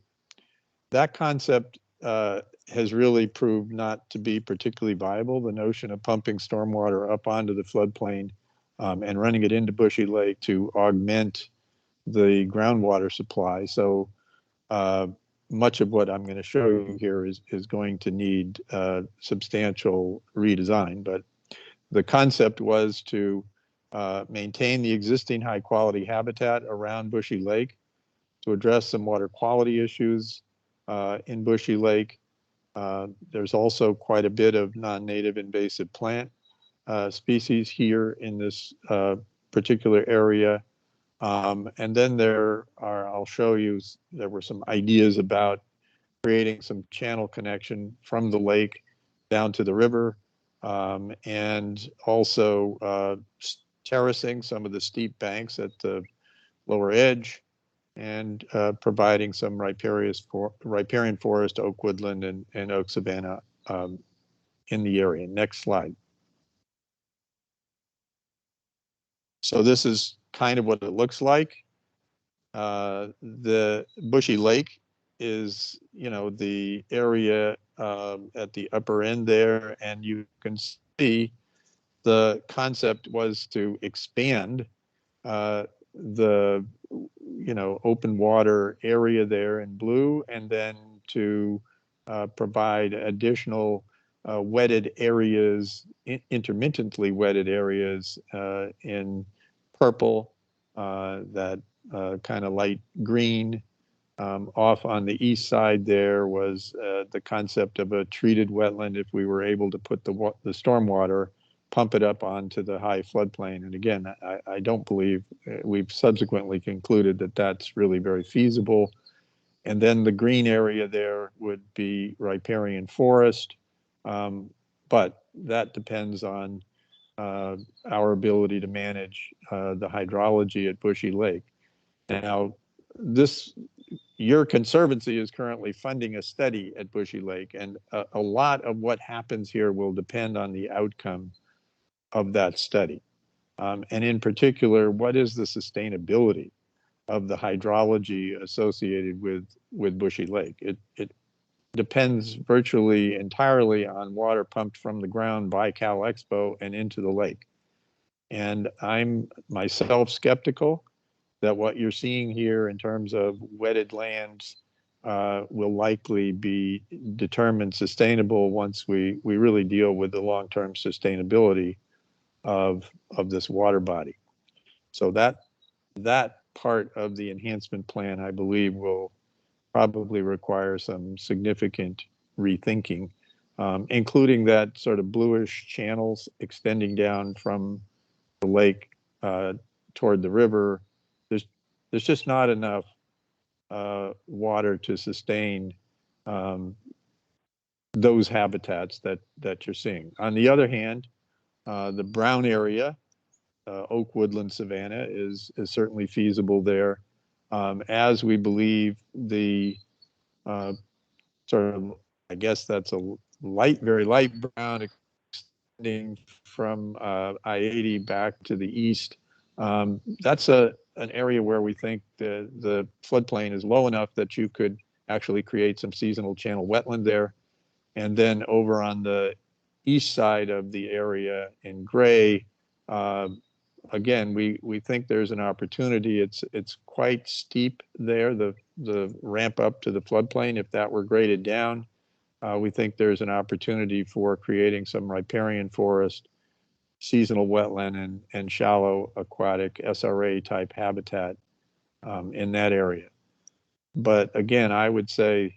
That concept has really proved not to be particularly viable. The notion of pumping stormwater up onto the floodplain and running it into Bushy Lake to augment the groundwater supply. So much of what I'm going to show you here is going to need substantial redesign. But the concept was to maintain the existing high quality habitat around Bushy Lake, to address some water quality issues in Bushy Lake. There's also quite a bit of non-native invasive plant species here in this particular area. And then there are, I'll show you, there were some ideas about creating some channel connection from the lake down to the river, and also terracing some of the steep banks at the lower edge, and providing some riparian forest, oak woodland, and oak savanna in the area. Next slide. So this is kind of what it looks like. The Bushy Lake is, you know, the area at the upper end there, and you can see the concept was to expand the, you know, open water area there in blue, and then to provide additional wetted areas, intermittently wetted areas in purple, that kind of light green. Off on the east side there was the concept of a treated wetland if we were able to put the stormwater, pump it up onto the high floodplain. And again, I don't believe, we've subsequently concluded that that's really very feasible. And then the green area there would be riparian forest, but that depends on our ability to manage the hydrology at Bushy Lake. Now, your conservancy is currently funding a study at Bushy Lake, and a lot of what happens here will depend on the outcome of that study. And in particular, what is the sustainability of the hydrology associated with Bushy Lake? It depends virtually entirely on water pumped from the ground by Cal Expo and into the lake. And I'm myself skeptical that what you're seeing here in terms of wetted lands will likely be determined sustainable once we really deal with the long-term sustainability of this water body. So that part of the enhancement plan, I believe, will probably require some significant rethinking, including that sort of bluish channels extending down from the lake toward the river. There's just not enough water to sustain those habitats that you're seeing. On the other hand, the brown area, oak woodland savanna, is certainly feasible there, as we believe the sort of, I guess that's a very light brown extending from I-80 back to the east. That's an area where we think the floodplain is low enough that you could actually create some seasonal channel wetland there. And then over on the east side of the area in gray, again, we think there's an opportunity. It's quite steep there, the ramp up to the floodplain. If that were graded down, we think there's an opportunity for creating some riparian forest, seasonal wetland, and shallow aquatic SRA type habitat in that area. But again, I would say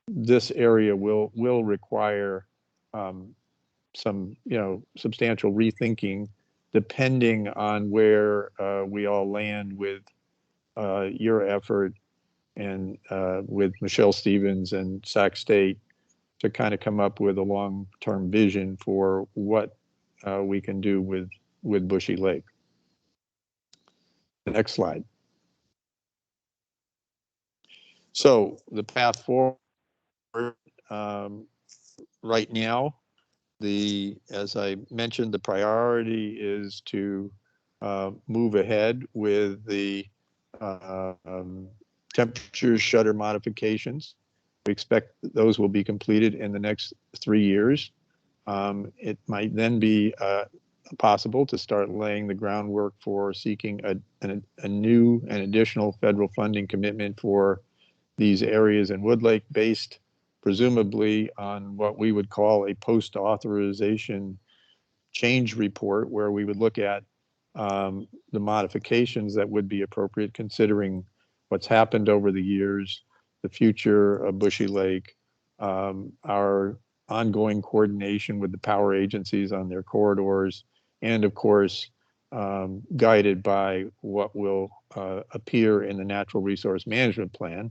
this area will require some, you know, substantial rethinking, depending on where we all land with your effort and with Michelle Stevens and Sac State to kind of come up with a long-term vision for what we can do with Bushy Lake. The next slide. So the path forward right now, as I mentioned, the priority is to move ahead with the temperature shutter modifications. We expect those will be completed in the next 3 years. It might then be possible to start laying the groundwork for seeking a new and additional federal funding commitment for these areas in Wood Lake, based presumably on what we would call a post-authorization change report, where we would look at the modifications that would be appropriate considering what's happened over the years, the future of Bushy Lake, our ongoing coordination with the power agencies on their corridors, and of course, guided by what will appear in the Natural Resource Management Plan,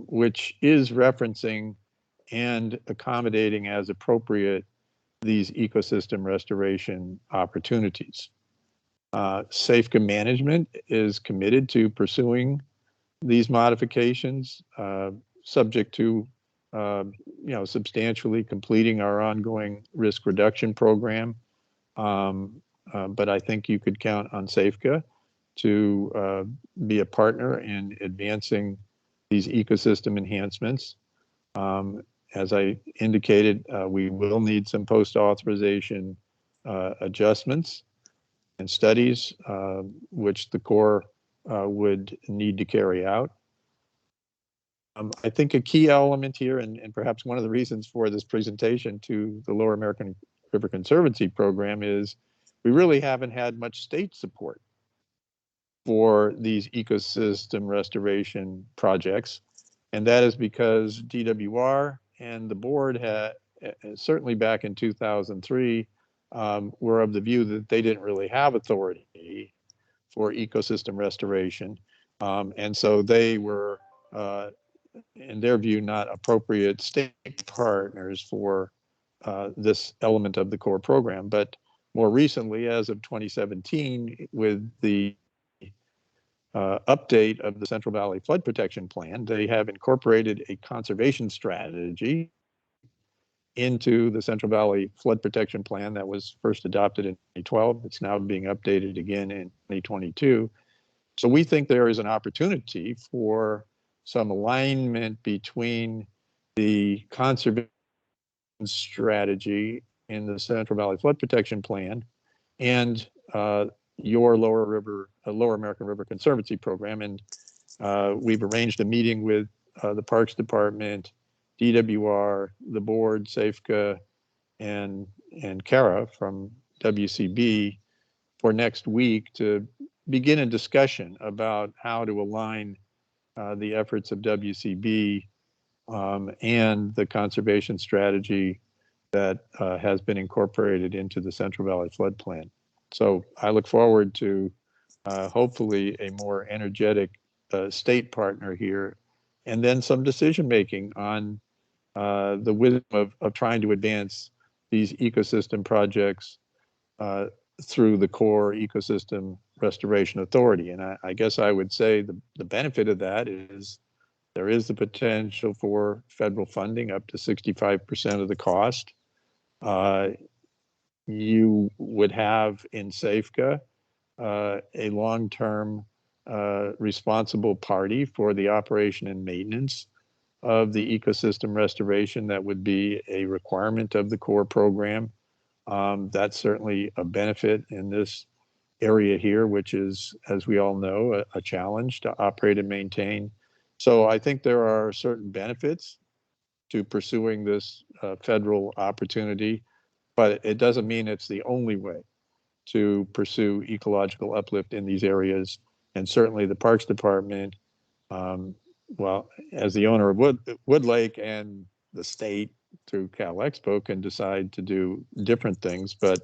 which is referencing and accommodating as appropriate these ecosystem restoration opportunities. Safeco Management is committed to pursuing these modifications, subject to substantially completing our ongoing risk reduction program. But I think you could count on Safeco to be a partner in advancing these ecosystem enhancements. As I indicated, we will need some post-authorization adjustments and studies, which the Corps would need to carry out. I think a key element here, and perhaps one of the reasons for this presentation to the Lower American River Conservancy program, is we really haven't had much state support for these ecosystem restoration projects. And that is because DWR and the board had, certainly back in 2003, were of the view that they didn't really have authority for ecosystem restoration. And so they were, in their view, not appropriate state partners for this element of the core program. But more recently, as of 2017, with the update of the Central Valley Flood Protection Plan, they have incorporated a conservation strategy into the Central Valley Flood Protection Plan that was first adopted in 2012. It's now being updated again in 2022. So we think there is an opportunity for some alignment between the conservation strategy in the Central Valley Flood Protection Plan and your Lower American River Conservancy program. And we've arranged a meeting with the Parks Department, DWR, the board, Safeco, and Kara from WCB for next week to begin a discussion about how to align the efforts of WCB and the conservation strategy that has been incorporated into the Central Valley Flood Plan. So I look forward to hopefully a more energetic state partner here, and then some decision making on the wisdom of trying to advance these ecosystem projects through the core ecosystem restoration authority. And I guess I would say the benefit of that is there is the potential for federal funding up to 65% of the cost. You would have in Safeco a long-term responsible party for the operation and maintenance of the ecosystem restoration that would be a requirement of the core program. That's certainly a benefit in this area here, which is, as we all know, a challenge to operate and maintain. So I think there are certain benefits to pursuing this federal opportunity, but it doesn't mean it's the only way to pursue ecological uplift in these areas. And certainly the Parks Department, well, as the owner of Wood Lake and the state through Cal Expo can decide to do different things, but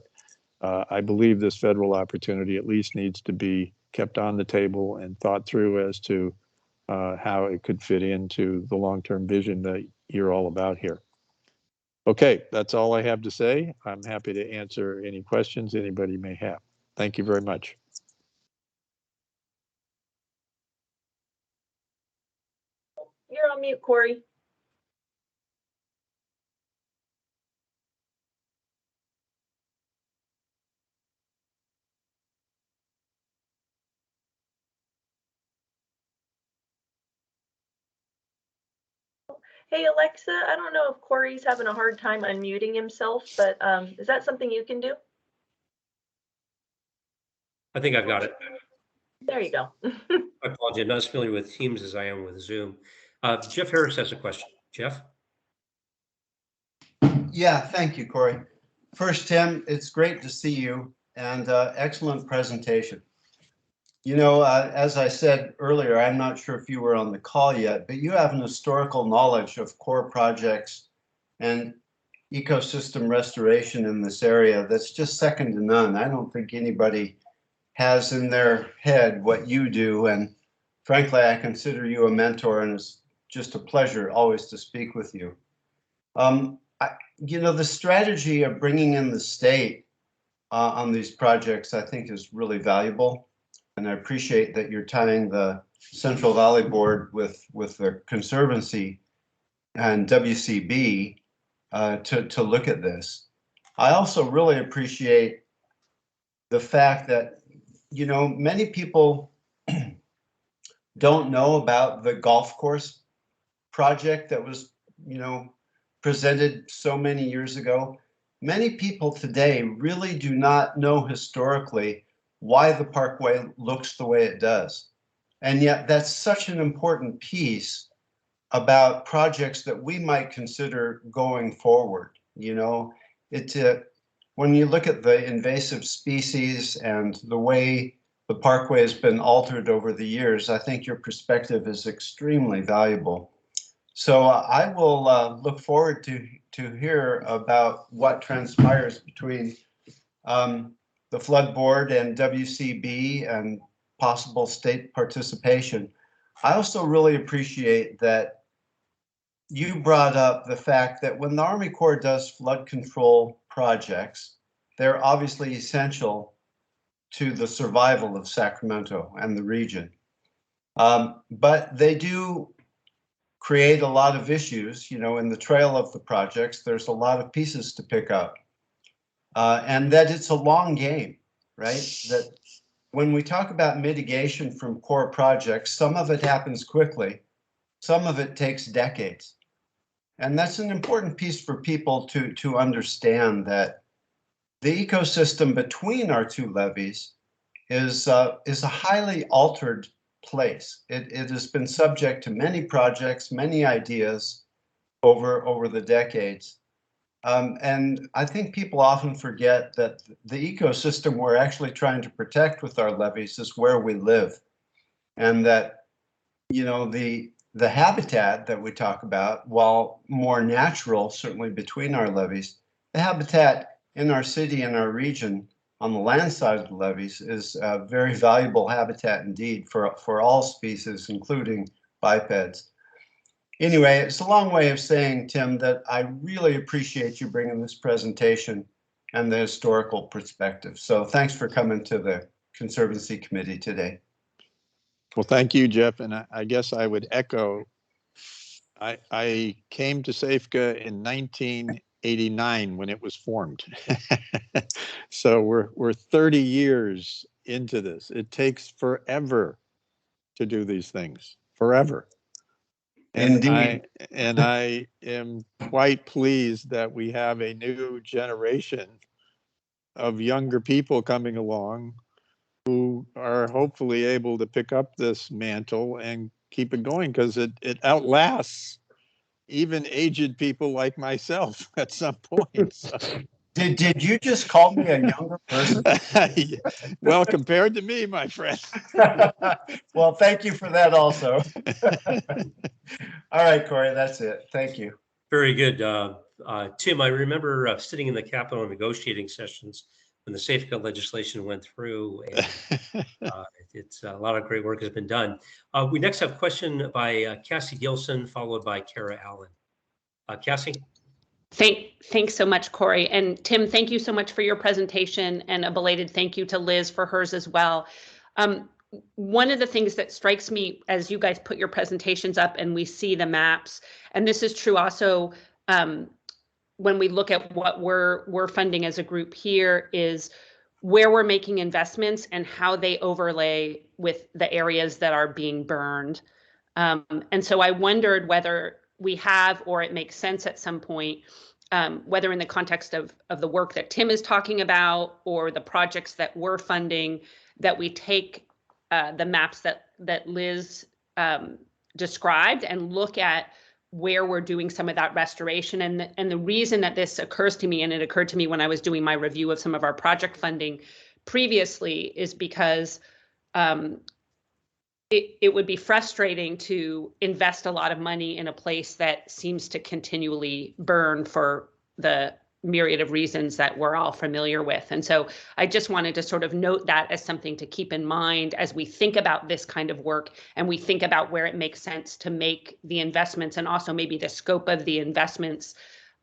I believe this federal opportunity at least needs to be kept on the table and thought through as to how it could fit into the long-term vision that you're all about here. Okay, that's all I have to say. I'm happy to answer any questions anybody may have. Thank you very much. You're on mute, Corey. Hey, Alexa, I don't know if Corey's having a hard time unmuting himself, but is that something you can do? I think I've got it. There you go. I apologize. I'm not as familiar with Teams as I am with Zoom. Jeff Harris has a question. Jeff? Yeah, thank you, Corey. First, Tim, it's great to see you and excellent presentation. You know, as I said earlier, I'm not sure if you were on the call yet, but you have an historical knowledge of core projects and ecosystem restoration in this area that's just second to none. I don't think anybody has in their head what you do. And frankly, I consider you a mentor, and it's just a pleasure always to speak with you. You know, the strategy of bringing in the state on these projects, I think, is really valuable. And I appreciate that you're tying the Central Valley Board with the Conservancy and WCB to look at this. I also really appreciate the fact that, you know, many people don't know about the golf course project that was, you know, presented so many years ago. Many people today really do not know historically why the parkway looks the way it does. And yet that's such an important piece about projects that we might consider going forward. You know, when you look at the invasive species and the way the parkway has been altered over the years, I think your perspective is extremely valuable. So I will look forward to hear about what transpires between the Flood Board and WCB and possible state participation. I also really appreciate that you brought up the fact that when the Army Corps does flood control projects, they're obviously essential to the survival of Sacramento and the region. But they do create a lot of issues, you know, in the trail of the projects. There's a lot of pieces to pick up. And that it's a long game, right? That when we talk about mitigation from core projects, some of it happens quickly, some of it takes decades. And that's an important piece for people to understand, that the ecosystem between our two levees is a highly altered place. It has been subject to many projects, many ideas over the decades. And I think people often forget that the ecosystem we're actually trying to protect with our levees is where we live. And that, you know, the habitat that we talk about, while more natural, certainly between our levees, the habitat in our city and our region on the land side of the levees is a very valuable habitat indeed for all species, including bipeds. Anyway, it's a long way of saying, Tim, that I really appreciate you bringing this presentation and the historical perspective. So thanks for coming to the Conservancy Committee today. Well, thank you, Jeff. And I guess I would echo, I came to SAFCA in 1989 when it was formed. So we're 30 years into this. It takes forever to do these things, forever. And I am quite pleased that we have a new generation of younger people coming along who are hopefully able to pick up this mantle and keep it going, because it outlasts even aged people like myself at some point. So. Did you just call me a younger person? Well, compared to me, my friend. Well, thank you for that also. All right, Corey, that's it. Thank you. Very good. Tim, I remember sitting in the Capitol negotiating sessions when the SAFCA legislation went through, and it's a lot of great work has been done. We next have a question by Cassie Gilson, followed by Kara Allen. Cassie? Thanks so much, Corey. And Tim, thank you so much for your presentation, and a belated thank you to Liz for hers as well. One of the things that strikes me as you guys put your presentations up and we see the maps, and this is true also when we look at what we're funding as a group here, is where we're making investments and how they overlay with the areas that are being burned. And so I wondered whether we have, or it makes sense at some point, whether in the context of the work that Tim is talking about or the projects that we're funding, that we take the maps that Liz described and look at where we're doing some of that restoration. And the reason that this occurs to me, and it occurred to me when I was doing my review of some of our project funding previously, is because it would be frustrating to invest a lot of money in a place that seems to continually burn for the myriad of reasons that we're all familiar with. And so I just wanted to sort of note that as something to keep in mind as we think about this kind of work and we think about where it makes sense to make the investments, and also maybe the scope of the investments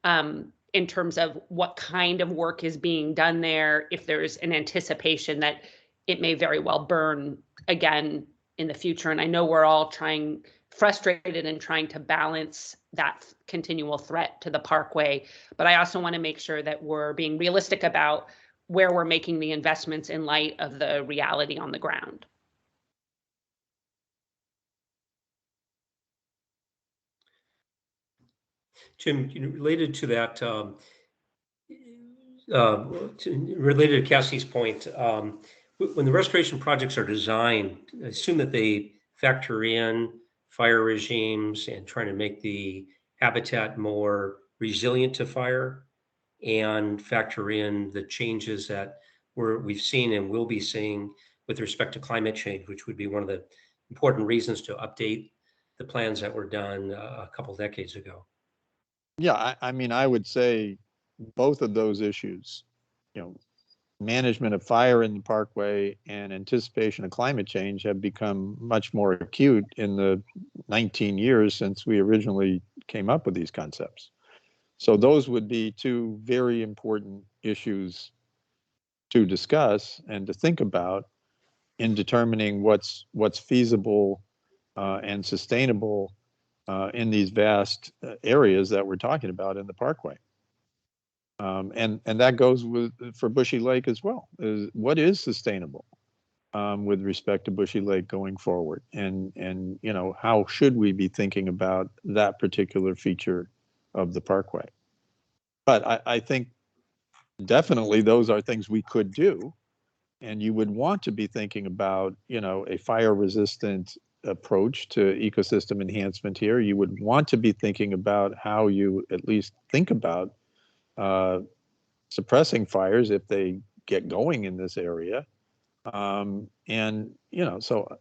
in terms of what kind of work is being done there, if there's an anticipation that it may very well burn again in the future. And I know we're all frustrated and trying to balance that continual threat to the parkway, but I also want to make sure that we're being realistic about where we're making the investments in light of the reality on the ground. Jim, related to that, related to Cassie's point, when the restoration projects are designed, I assume that they factor in fire regimes and trying to make the habitat more resilient to fire, and factor in the changes that we've seen and will be seeing with respect to climate change, which would be one of the important reasons to update the plans that were done a couple decades ago. Yeah, I mean, I would say both of those issues, management of fire in the parkway and anticipation of climate change, have become much more acute in the 19 years since we originally came up with these concepts. So those would be two very important issues to discuss and to think about in determining what's feasible and sustainable in these vast areas that we're talking about in the parkway. And that goes for Bushy Lake as well. What is sustainable with respect to Bushy Lake going forward? And how should we be thinking about that particular feature of the parkway? But I think definitely those are things we could do. And you would want to be thinking about, a fire resistant approach to ecosystem enhancement here. You would want to be thinking about how you at least think about suppressing fires if they get going in this area. So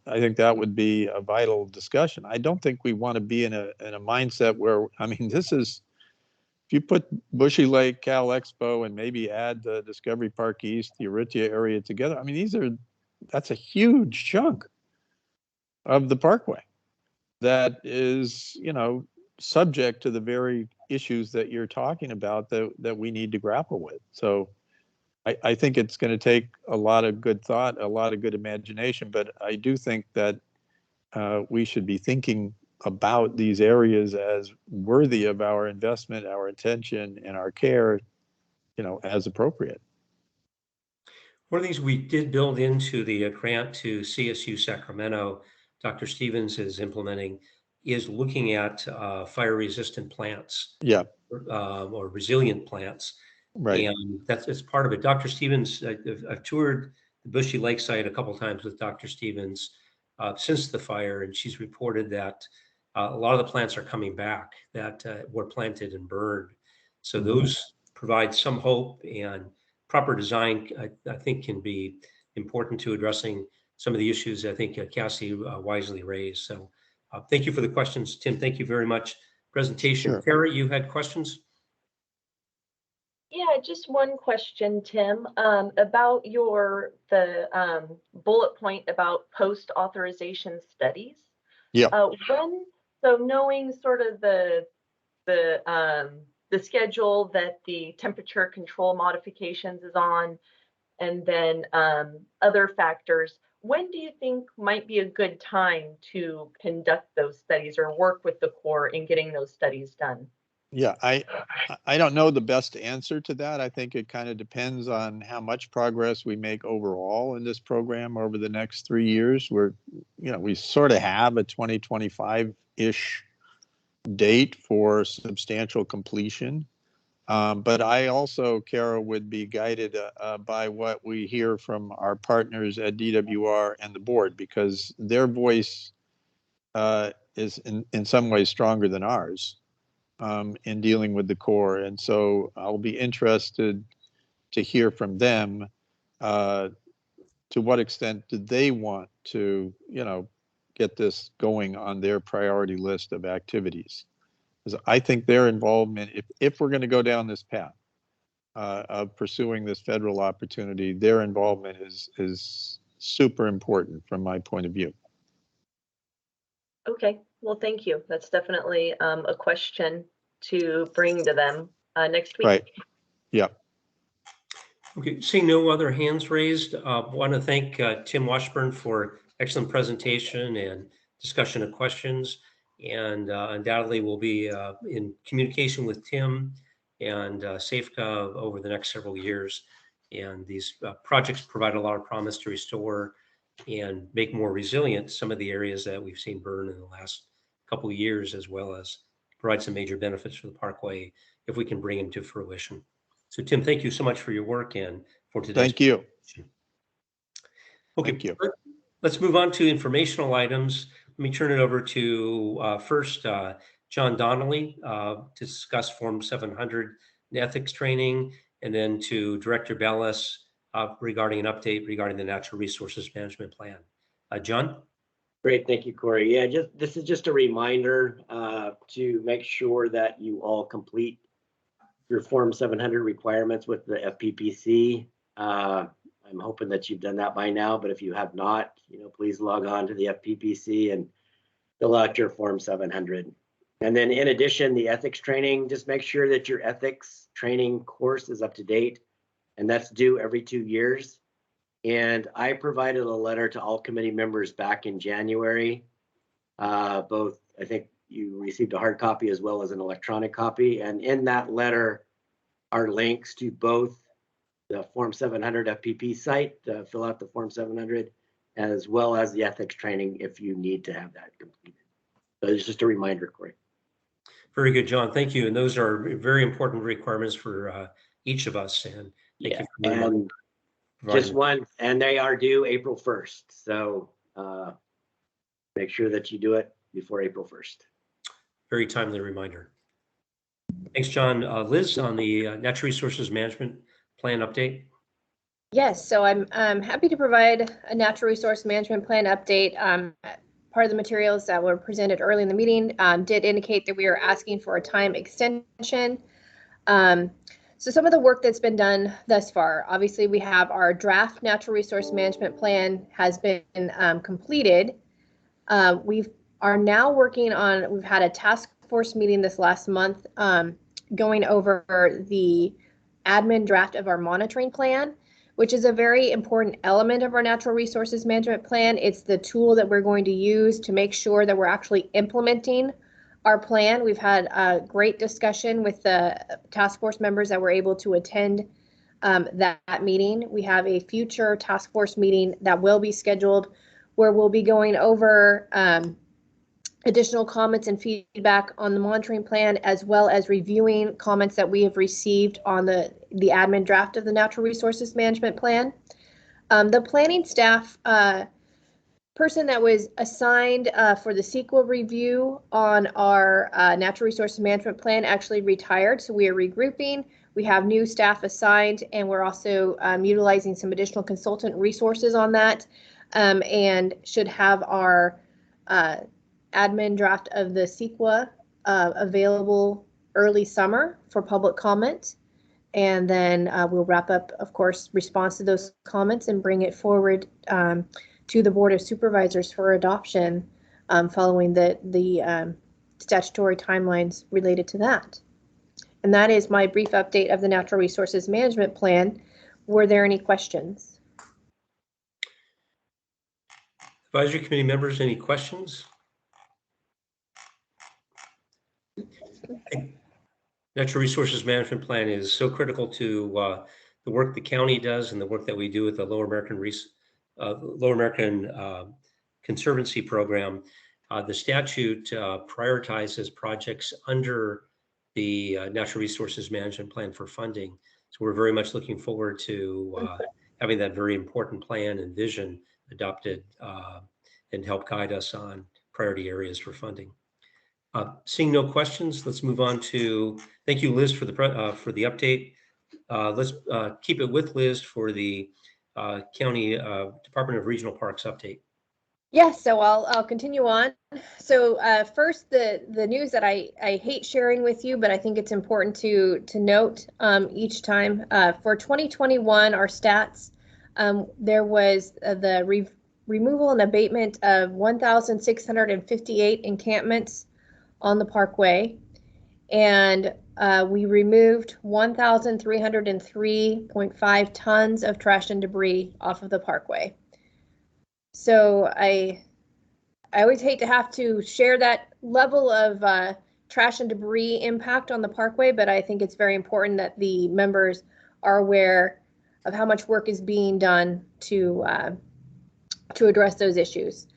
I think that would be a vital discussion. I don't think we want to be in a mindset where, if you put Bushy Lake, Cal Expo, and maybe add the Discovery Park East, the Aritzia area together, that's a huge chunk of the parkway that is, subject to the very issues that you're talking about that we need to grapple with. So I think it's going to take a lot of good thought, a lot of good imagination, but I do think that we should be thinking about these areas as worthy of our investment, our attention, and our care, as appropriate. One of the things we did build into the grant to CSU Sacramento, Dr. Stevens is implementing, is looking at fire-resistant plants. Yeah. Or resilient plants. Right. And it's part of it. Dr. Stevens, I've toured the Bushy Lake site a couple of times with Dr. Stevens since the fire, and she's reported that a lot of the plants are coming back that were planted and burned. So those provide some hope, and proper design, I think, can be important to addressing some of the issues I think Cassie wisely raised. So thank you for the questions, Tim. Thank you very much. Presentation. Sure. Kara, you had questions? Yeah, just one question, Tim, about the bullet point about post-authorization studies. Yeah. So knowing sort of the schedule that the temperature control modifications is on, and then other factors, when do you think might be a good time to conduct those studies or work with the Corps in getting those studies done? Yeah, I don't know the best answer to that. I think it kind of depends on how much progress we make overall in this program over the next 3 years. We sort of have a 2025-ish date for substantial completion But I also, Kara, would be guided by what we hear from our partners at DWR and the board, because their voice is in some ways stronger than ours in dealing with the Corps. And so I'll be interested to hear from them. To what extent do they want to, get this going on their priority list of activities? Because I think their involvement, if we're going to go down this path of pursuing this federal opportunity, their involvement is super important from my point of view. Okay, well, thank you. That's definitely a question to bring to them next week. Right. Yeah. Okay, seeing no other hands raised, want to thank Tim Washburn for excellent presentation and discussion of questions. And undoubtedly we'll be in communication with Tim and SafeGov over the next several years. And these projects provide a lot of promise to restore and make more resilient some of the areas that we've seen burn in the last couple of years, as well as provide some major benefits for the Parkway if we can bring them to fruition. So Tim, thank you so much for your work and for today's. Thank you. Okay, thank you. Let's move on to informational items. Let me turn it over to first John Donnelly to discuss Form 700 ethics training, and then to Director Bellis regarding an update regarding the Natural Resources Management Plan. John? Great, thank you, Corey. Yeah, this is just a reminder to make sure that you all complete your Form 700 requirements with the FPPC. I'm hoping that you've done that by now, but if you have not, please log on to the FPPC and fill out your Form 700. And then in addition, the ethics training, just make sure that your ethics training course is up to date, and that's due every 2 years. And I provided a letter to all committee members back in January. Both, I think you received a hard copy as well as an electronic copy. And in that letter are links to both the Form 700 FPP site to fill out the Form 700, as well as the ethics training if you need to have that completed. So it's just a reminder, Corey. Very good, John. Thank you. And those are very important requirements for each of us. And thank you for and just one, and they are due April 1st. So make sure that you do it before April 1st. Very timely reminder. Thanks, John. Liz, on the Natural Resources Management Plan update. Yes, so I'm happy to provide a natural resource management plan update. Part of the materials that were presented early in the meeting did indicate that we are asking for a time extension. So some of the work that's been done thus far, obviously we have our draft natural resource management plan has been completed. We are now working on, we've had a task force meeting this last month going over the admin draft of our monitoring plan, which is a very important element of our natural resources management plan. It's the tool that we're going to use to make sure that we're actually implementing our plan. We've had a great discussion with the task force members that were able to attend that meeting. We have a future task force meeting that will be scheduled where we'll be going over additional comments and feedback on the monitoring plan, as well as reviewing comments that we have received on the admin draft of the natural resources management plan. The planning staff person that was assigned for the CEQA review on our natural resources management plan actually retired, so we are regrouping. We have new staff assigned, and we're also utilizing some additional consultant resources on that, and should have our admin draft of the CEQA available early summer for public comment. And then we'll wrap up, of course, response to those comments and bring it forward to the Board of Supervisors for adoption following the statutory timelines related to that. And that is my brief update of the Natural Resources Management Plan. Were there any questions? Advisory Committee members, any questions? Natural Resources Management Plan is so critical to the work the county does and the work that we do with the Lower American Conservancy Program. The statute prioritizes projects under the Natural Resources Management Plan for funding. So we're very much looking forward to having that very important plan and vision adopted and help guide us on priority areas for funding. Seeing no questions, let's move on to, thank you, Liz, for the update. Let's keep it with Liz for the County Department of Regional Parks update. Yes, so I'll continue on. So first, the news that I hate sharing with you, but I think it's important to note each time. For 2021, our stats, there was the removal and abatement of 1,658 encampments on the Parkway, and we removed 1,303.5 tons of trash and debris off of the Parkway. So I always hate to have to share that level of trash and debris impact on the Parkway, but I think it's very important that the members are aware of how much work is being done to address those issues.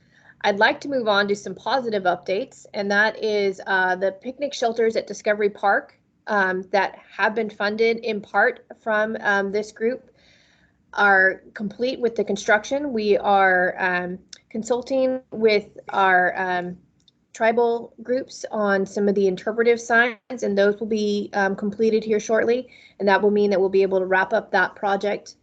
I'd like to move on to some positive updates, and that is the picnic shelters at Discovery Park that have been funded in part from this group are complete with the construction. We are consulting with our tribal groups on some of the interpretive signs, and those will be completed here shortly. And that will mean that we'll be able to wrap up that project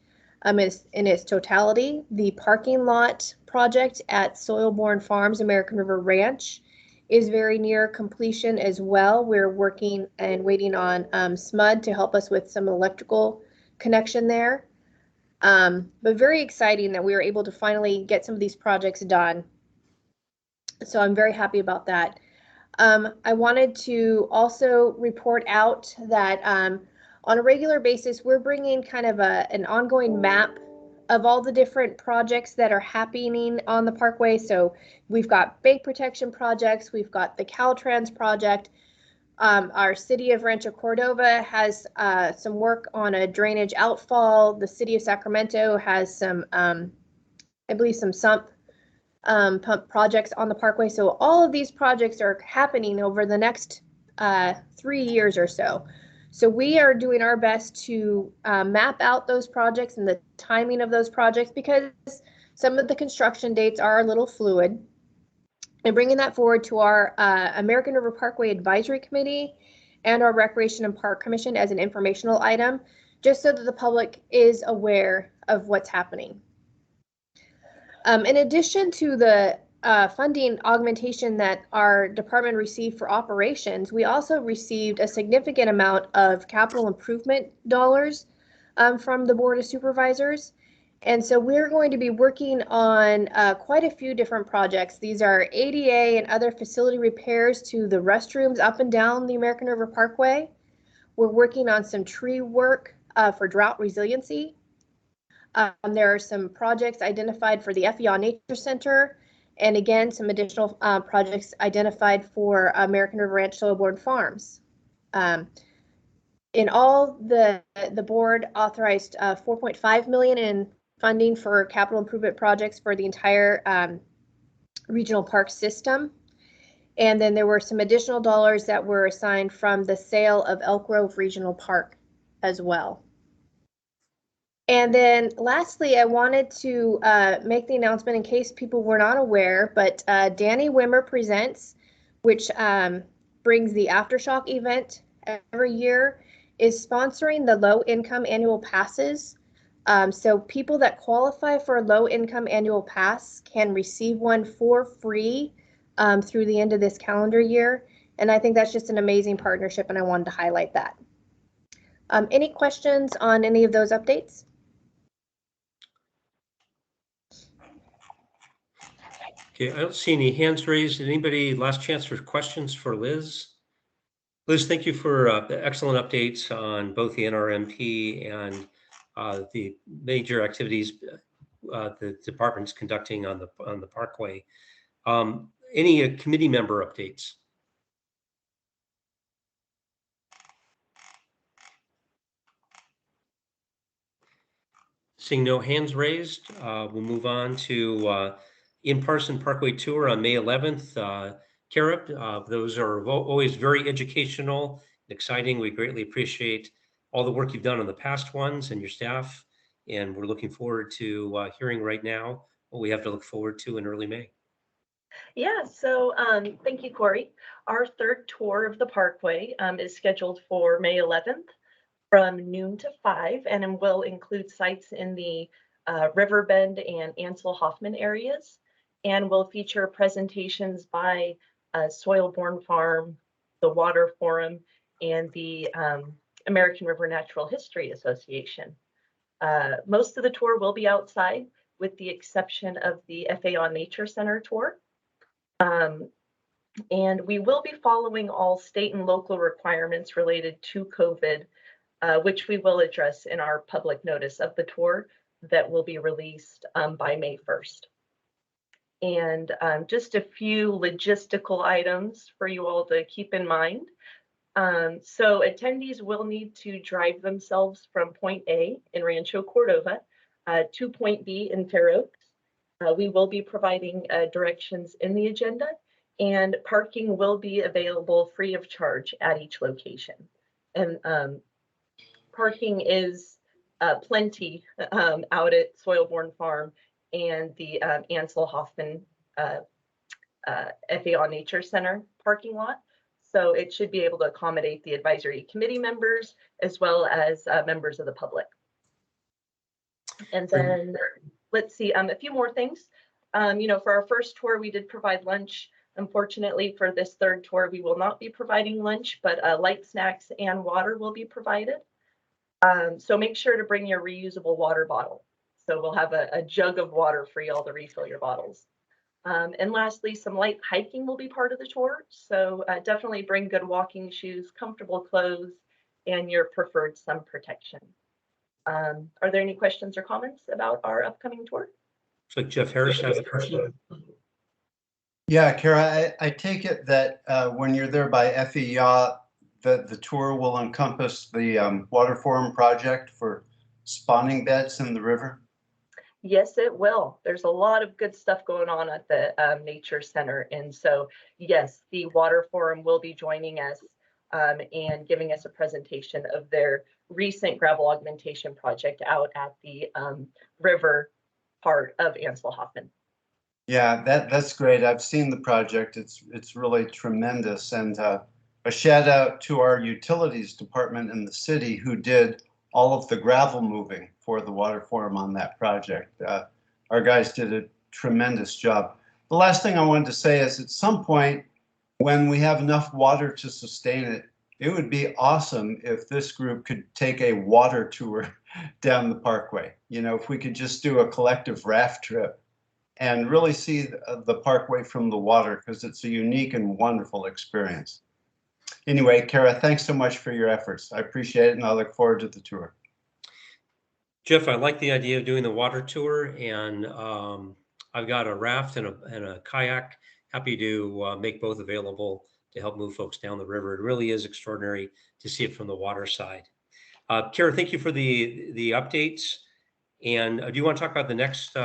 in its totality. The parking lot project at Soilborn Farms American River Ranch is very near completion as well. We're working and waiting on SMUD to help us with some electrical connection there. But very exciting that we were able to finally get some of these projects done. So I'm very happy about that. I wanted to also report out that on a regular basis, we're bringing kind of an ongoing map of all the different projects that are happening on the Parkway. So we've got bank protection projects, we've got the Caltrans project. Our city of Rancho Cordova has some work on a drainage outfall. The city of Sacramento has some, I believe, some sump pump projects on the Parkway. So all of these projects are happening over the next 3 years or so. So we are doing our best to map out those projects and the timing of those projects, because some of the construction dates are a little fluid. And bringing that forward to our American River Parkway Advisory Committee and our Recreation and Park Commission as an informational item, just so that the public is aware of what's happening. In addition to the funding augmentation that our department received for operations, we also received a significant amount of capital improvement dollars from the Board of Supervisors. And so we're going to be working on quite a few different projects. These are ADA and other facility repairs to the restrooms up and down the American River Parkway. We're working on some tree work for drought resiliency. There are some projects identified for the FEA Nature Center, and again, some additional projects identified for American River Ranch Soilborn Farms. In all, the board authorized $4.5 million in funding for capital improvement projects for the entire regional park system. And then there were some additional dollars that were assigned from the sale of Elk Grove Regional Park as well. And then lastly, I wanted to make the announcement in case people were not aware, but Danny Wimmer Presents, which brings the Aftershock event every year, is sponsoring the low income annual passes. So people that qualify for a low income annual pass can receive one for free through the end of this calendar year. And I think that's just an amazing partnership, and I wanted to highlight that. Any questions on any of those updates? Okay, I don't see any hands raised. Anybody, last chance for questions for Liz? Liz, thank you for the excellent updates on both the NRMP and the major activities the department's conducting on the Parkway. Any committee member updates? Seeing no hands raised, we'll move on to in-person Parkway tour on May 11th. Kara, those are always very educational exciting. We greatly appreciate all the work you've done on the past ones and your staff. And we're looking forward to hearing right now what we have to look forward to in early May. Yeah, so thank you, Corey. Our third tour of the Parkway is scheduled for May 11th from noon to 5, and will include sites in the Riverbend and Ansel Hoffman areas, and will feature presentations by Soil-Borne Farm, the Water Forum, and the American River Natural History Association. Most of the tour will be outside, with the exception of the FAO Nature Center tour. And we will be following all state and local requirements related to COVID, which we will address in our public notice of the tour that will be released by May 1st. And just a few logistical items for you all to keep in mind. So attendees will need to drive themselves from point A in Rancho Cordova to point B in Fair Oaks. We will be providing directions in the agenda, and parking will be available free of charge at each location. And parking is plenty out at Soil-Borne Farm and the Ansel Hoffman FAO Nature Center parking lot. So it should be able to accommodate the advisory committee members as well as members of the public. And then let's see, a few more things. For our first tour, we did provide lunch. Unfortunately, for this third tour, we will not be providing lunch, but light snacks and water will be provided. So make sure to bring your reusable water bottle. So we'll have a jug of water for y'all to refill your bottles. And lastly, some light hiking will be part of the tour. So definitely bring good walking shoes, comfortable clothes, and your preferred sun protection. Are there any questions or comments about our upcoming tour? Looks like Jeff Harris has a question. Yeah, Kara, I take it that when you're there by FEA, the tour will encompass the Water Forum project for spawning beds in the river? Yes, it will. There's a lot of good stuff going on at the Nature Center. And so, yes, the Water Forum will be joining us and giving us a presentation of their recent gravel augmentation project out at the river part of Ansel Hoffman. Yeah, that's great. I've seen the project. It's really tremendous. And a shout out to our utilities department in the city who did all of the gravel moving for the Water Forum on that project. Our guys did a tremendous job. The last thing I wanted to say is at some point when we have enough water to sustain it, it would be awesome if this group could take a water tour down the Parkway. If we could just do a collective raft trip and really see the Parkway from the water, because it's a unique and wonderful experience. Anyway, Kara, thanks so much for your efforts. I appreciate it, and I look forward to the tour. Jeff, I like the idea of doing the water tour, and I've got a raft and a kayak. Happy to make both available to help move folks down the river. It really is extraordinary to see it from the water side. Kara, thank you for the updates. And do you want to talk about the next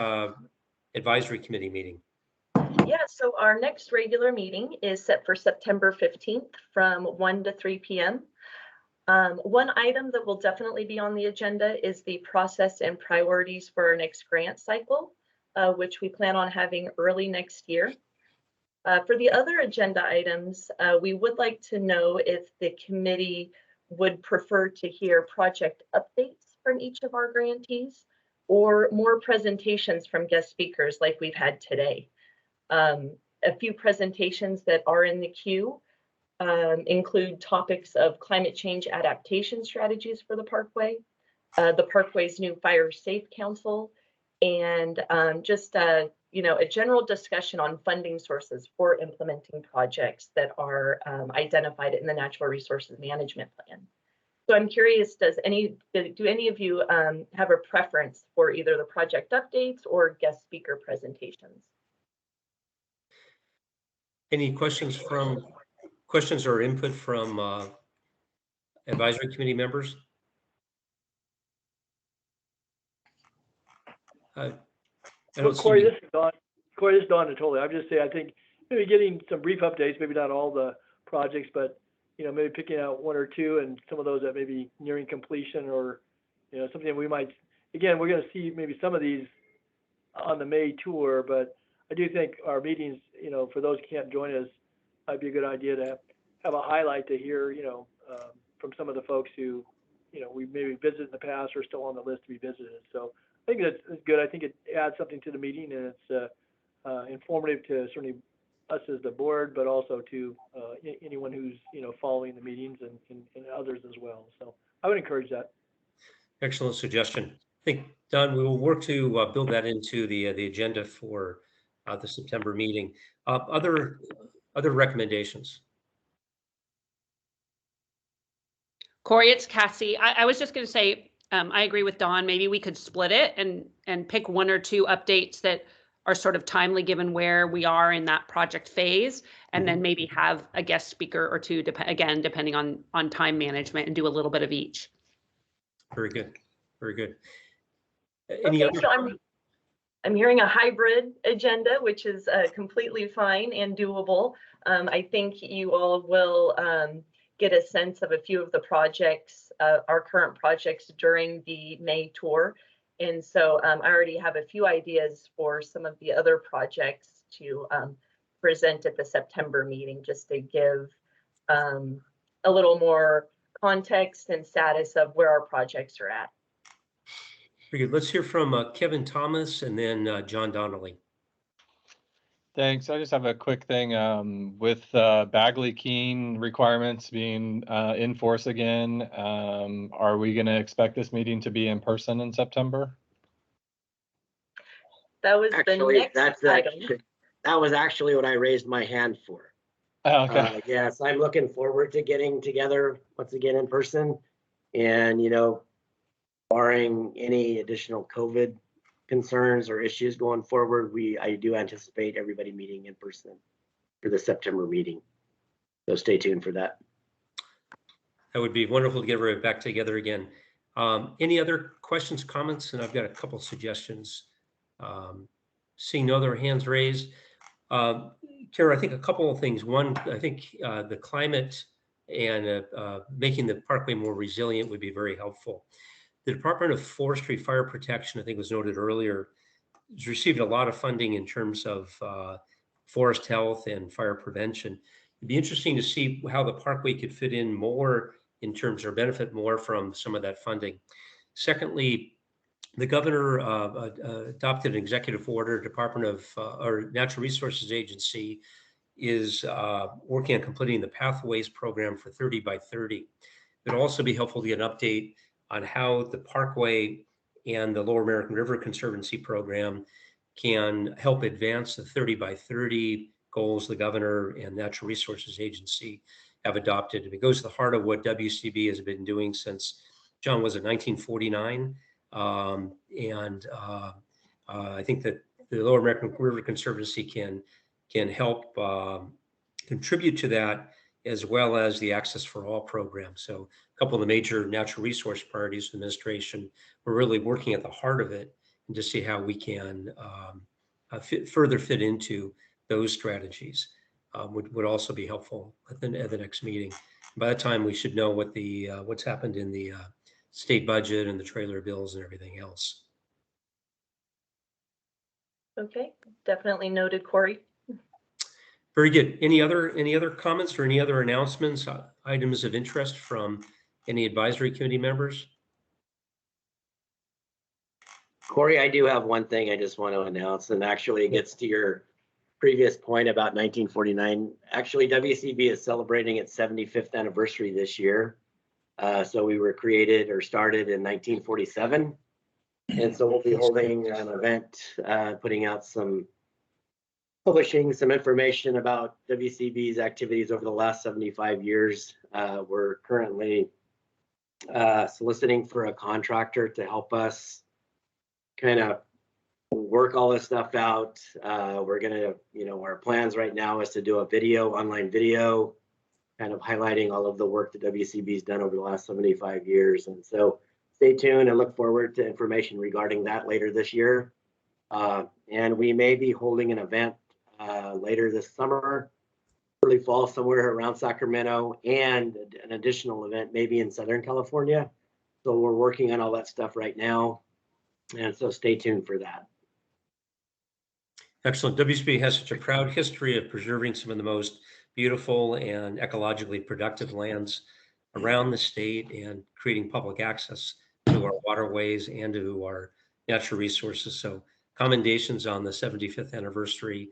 advisory committee meeting? Yeah, so our next regular meeting is set for September 15th from 1 to 3 p.m. One item that will definitely be on the agenda is the process and priorities for our next grant cycle, which we plan on having early next year. For the other agenda items, we would like to know if the committee would prefer to hear project updates from each of our grantees or more presentations from guest speakers like we've had today. A few presentations that are in the queue include topics of climate change adaptation strategies for the Parkway, the Parkway's new Fire Safe Council, and just a general discussion on funding sources for implementing projects that are identified in the Natural Resources Management Plan. So I'm curious, do any of you have a preference for either the project updates or guest speaker presentations? Any questions or input from advisory committee members? Corey, this is Don. Corey, this is Don Natoli. I'm just saying, I think maybe getting some brief updates, maybe not all the projects, but maybe picking out one or two, and some of those that may be nearing completion, or, something we might, again, we're going to see maybe some of these on the May tour, but I do think our meetings, for those who can't join us, might be a good idea to have a highlight to hear, from some of the folks who, we maybe visited in the past or still on the list to be visited. So I think that's good. I think it adds something to the meeting, and it's informative to certainly us as the board, but also to anyone who's, following the meetings and others as well. So I would encourage that. Excellent suggestion. I think, Don, we will work to build that into the agenda for the September meeting. Other recommendations? Corey, it's Cassie. I was just going to say, I agree with Dawn. Maybe we could split it and pick one or two updates that are sort of timely given where we are in that project phase, and then maybe have a guest speaker or two, depending on time management, and do a little bit of each. Very good. Very good. Okay, so I'm hearing a hybrid agenda, which is completely fine and doable. I think you all will get a sense of a few of the projects, our current projects during the May tour. And so I already have a few ideas for some of the other projects to present at the September meeting, just to give a little more context and status of where our projects are at. Very good. Let's hear from Kevin Thomas and then John Donnelly. Thanks. I just have a quick thing with Bagley Keene requirements being in force again. Are we going to expect this meeting to be in person in September? That was actually, the next item. That was actually what I raised my hand for. Oh, okay. Yes, I'm looking forward to getting together once again in person, and barring any additional COVID concerns or issues going forward, I do anticipate everybody meeting in person for the September meeting. So stay tuned for that. That would be wonderful to get everybody back together again. Any other questions, comments? And I've got a couple of suggestions. Seeing no other hands raised. Kara, I think a couple of things. One, I think the climate and making the parkway more resilient would be very helpful. The Department of Forestry Fire Protection, I think was noted earlier, has received a lot of funding in terms of forest health and fire prevention. It'd be interesting to see how the parkway could fit in more in terms or benefit more from some of that funding. Secondly, the governor adopted an executive order. Department of or Natural Resources Agency is working on completing the Pathways program for 30 by 30. It'd also be helpful to get an update on how the Parkway and the Lower American River Conservancy program can help advance the 30 by 30 goals the governor and Natural Resources Agency have adopted. It goes to the heart of what WCB has been doing since, John, was it 1949? I think that the Lower American River Conservancy can help contribute to that, as well as the Access for All program. So a couple of the major natural resource priorities of the administration, we're really working at the heart of it, and to see how we can further fit into those strategies would also be helpful at the next meeting. By that time, we should know what what's happened in the state budget and the trailer bills and everything else. Okay, definitely noted, Corey. Very good. Any other comments or any other announcements, items of interest from any advisory committee members? Corey, I do have one thing I just want to announce, and actually it gets to your previous point about 1949. Actually, WCB is celebrating its 75th anniversary this year. So we were created or started in 1947. And so we'll be holding an event, publishing some information about WCB's activities over the last 75 years. We're currently soliciting for a contractor to help us kind of work all this stuff out. We're gonna, our plans right now is to do a online video, kind of highlighting all of the work that WCB's done over the last 75 years. And so stay tuned and look forward to information regarding that later this year. And we may be holding an event later this summer early fall somewhere around Sacramento, and an additional event maybe in Southern California. So we're working on all that stuff right now. And so stay tuned for that. Excellent. WSB has such a proud history of preserving some of the most beautiful and ecologically productive lands around the state and creating public access to our waterways and to our natural resources. So commendations on the 75th anniversary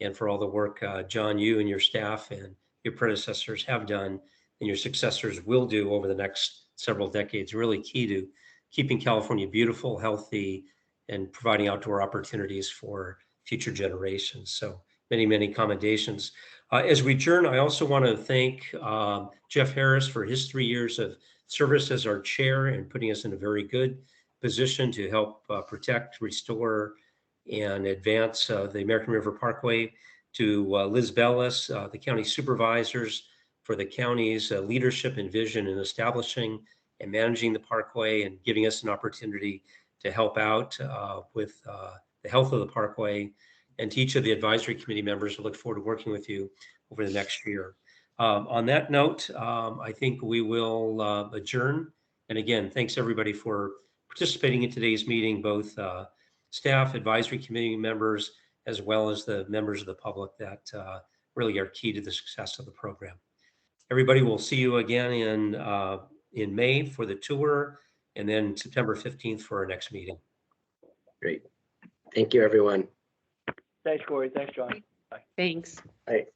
and for all the work, John, you and your staff and your predecessors have done and your successors will do over the next several decades, really key to keeping California beautiful, healthy, and providing outdoor opportunities for future generations. So many, many commendations. As we adjourn, I also want to thank Jeff Harris for his 3 years of service as our chair and putting us in a very good position to help protect, restore, and advance the American River Parkway. To Liz Bellis, the county supervisors, for the county's leadership and vision in establishing and managing the parkway and giving us an opportunity to help out with the health of the parkway, and to each of the advisory committee members. I look forward to working with you over the next year. On that note, I think we will adjourn. And again, thanks everybody for participating in today's meeting, both staff, advisory committee members, as well as the members of the public that really are key to the success of the program. Everybody, will see you again in May for the tour, and then September 15th for our next meeting. Great. Thank you, everyone. Thanks, Corey. Thanks, John. Bye. Thanks. Bye.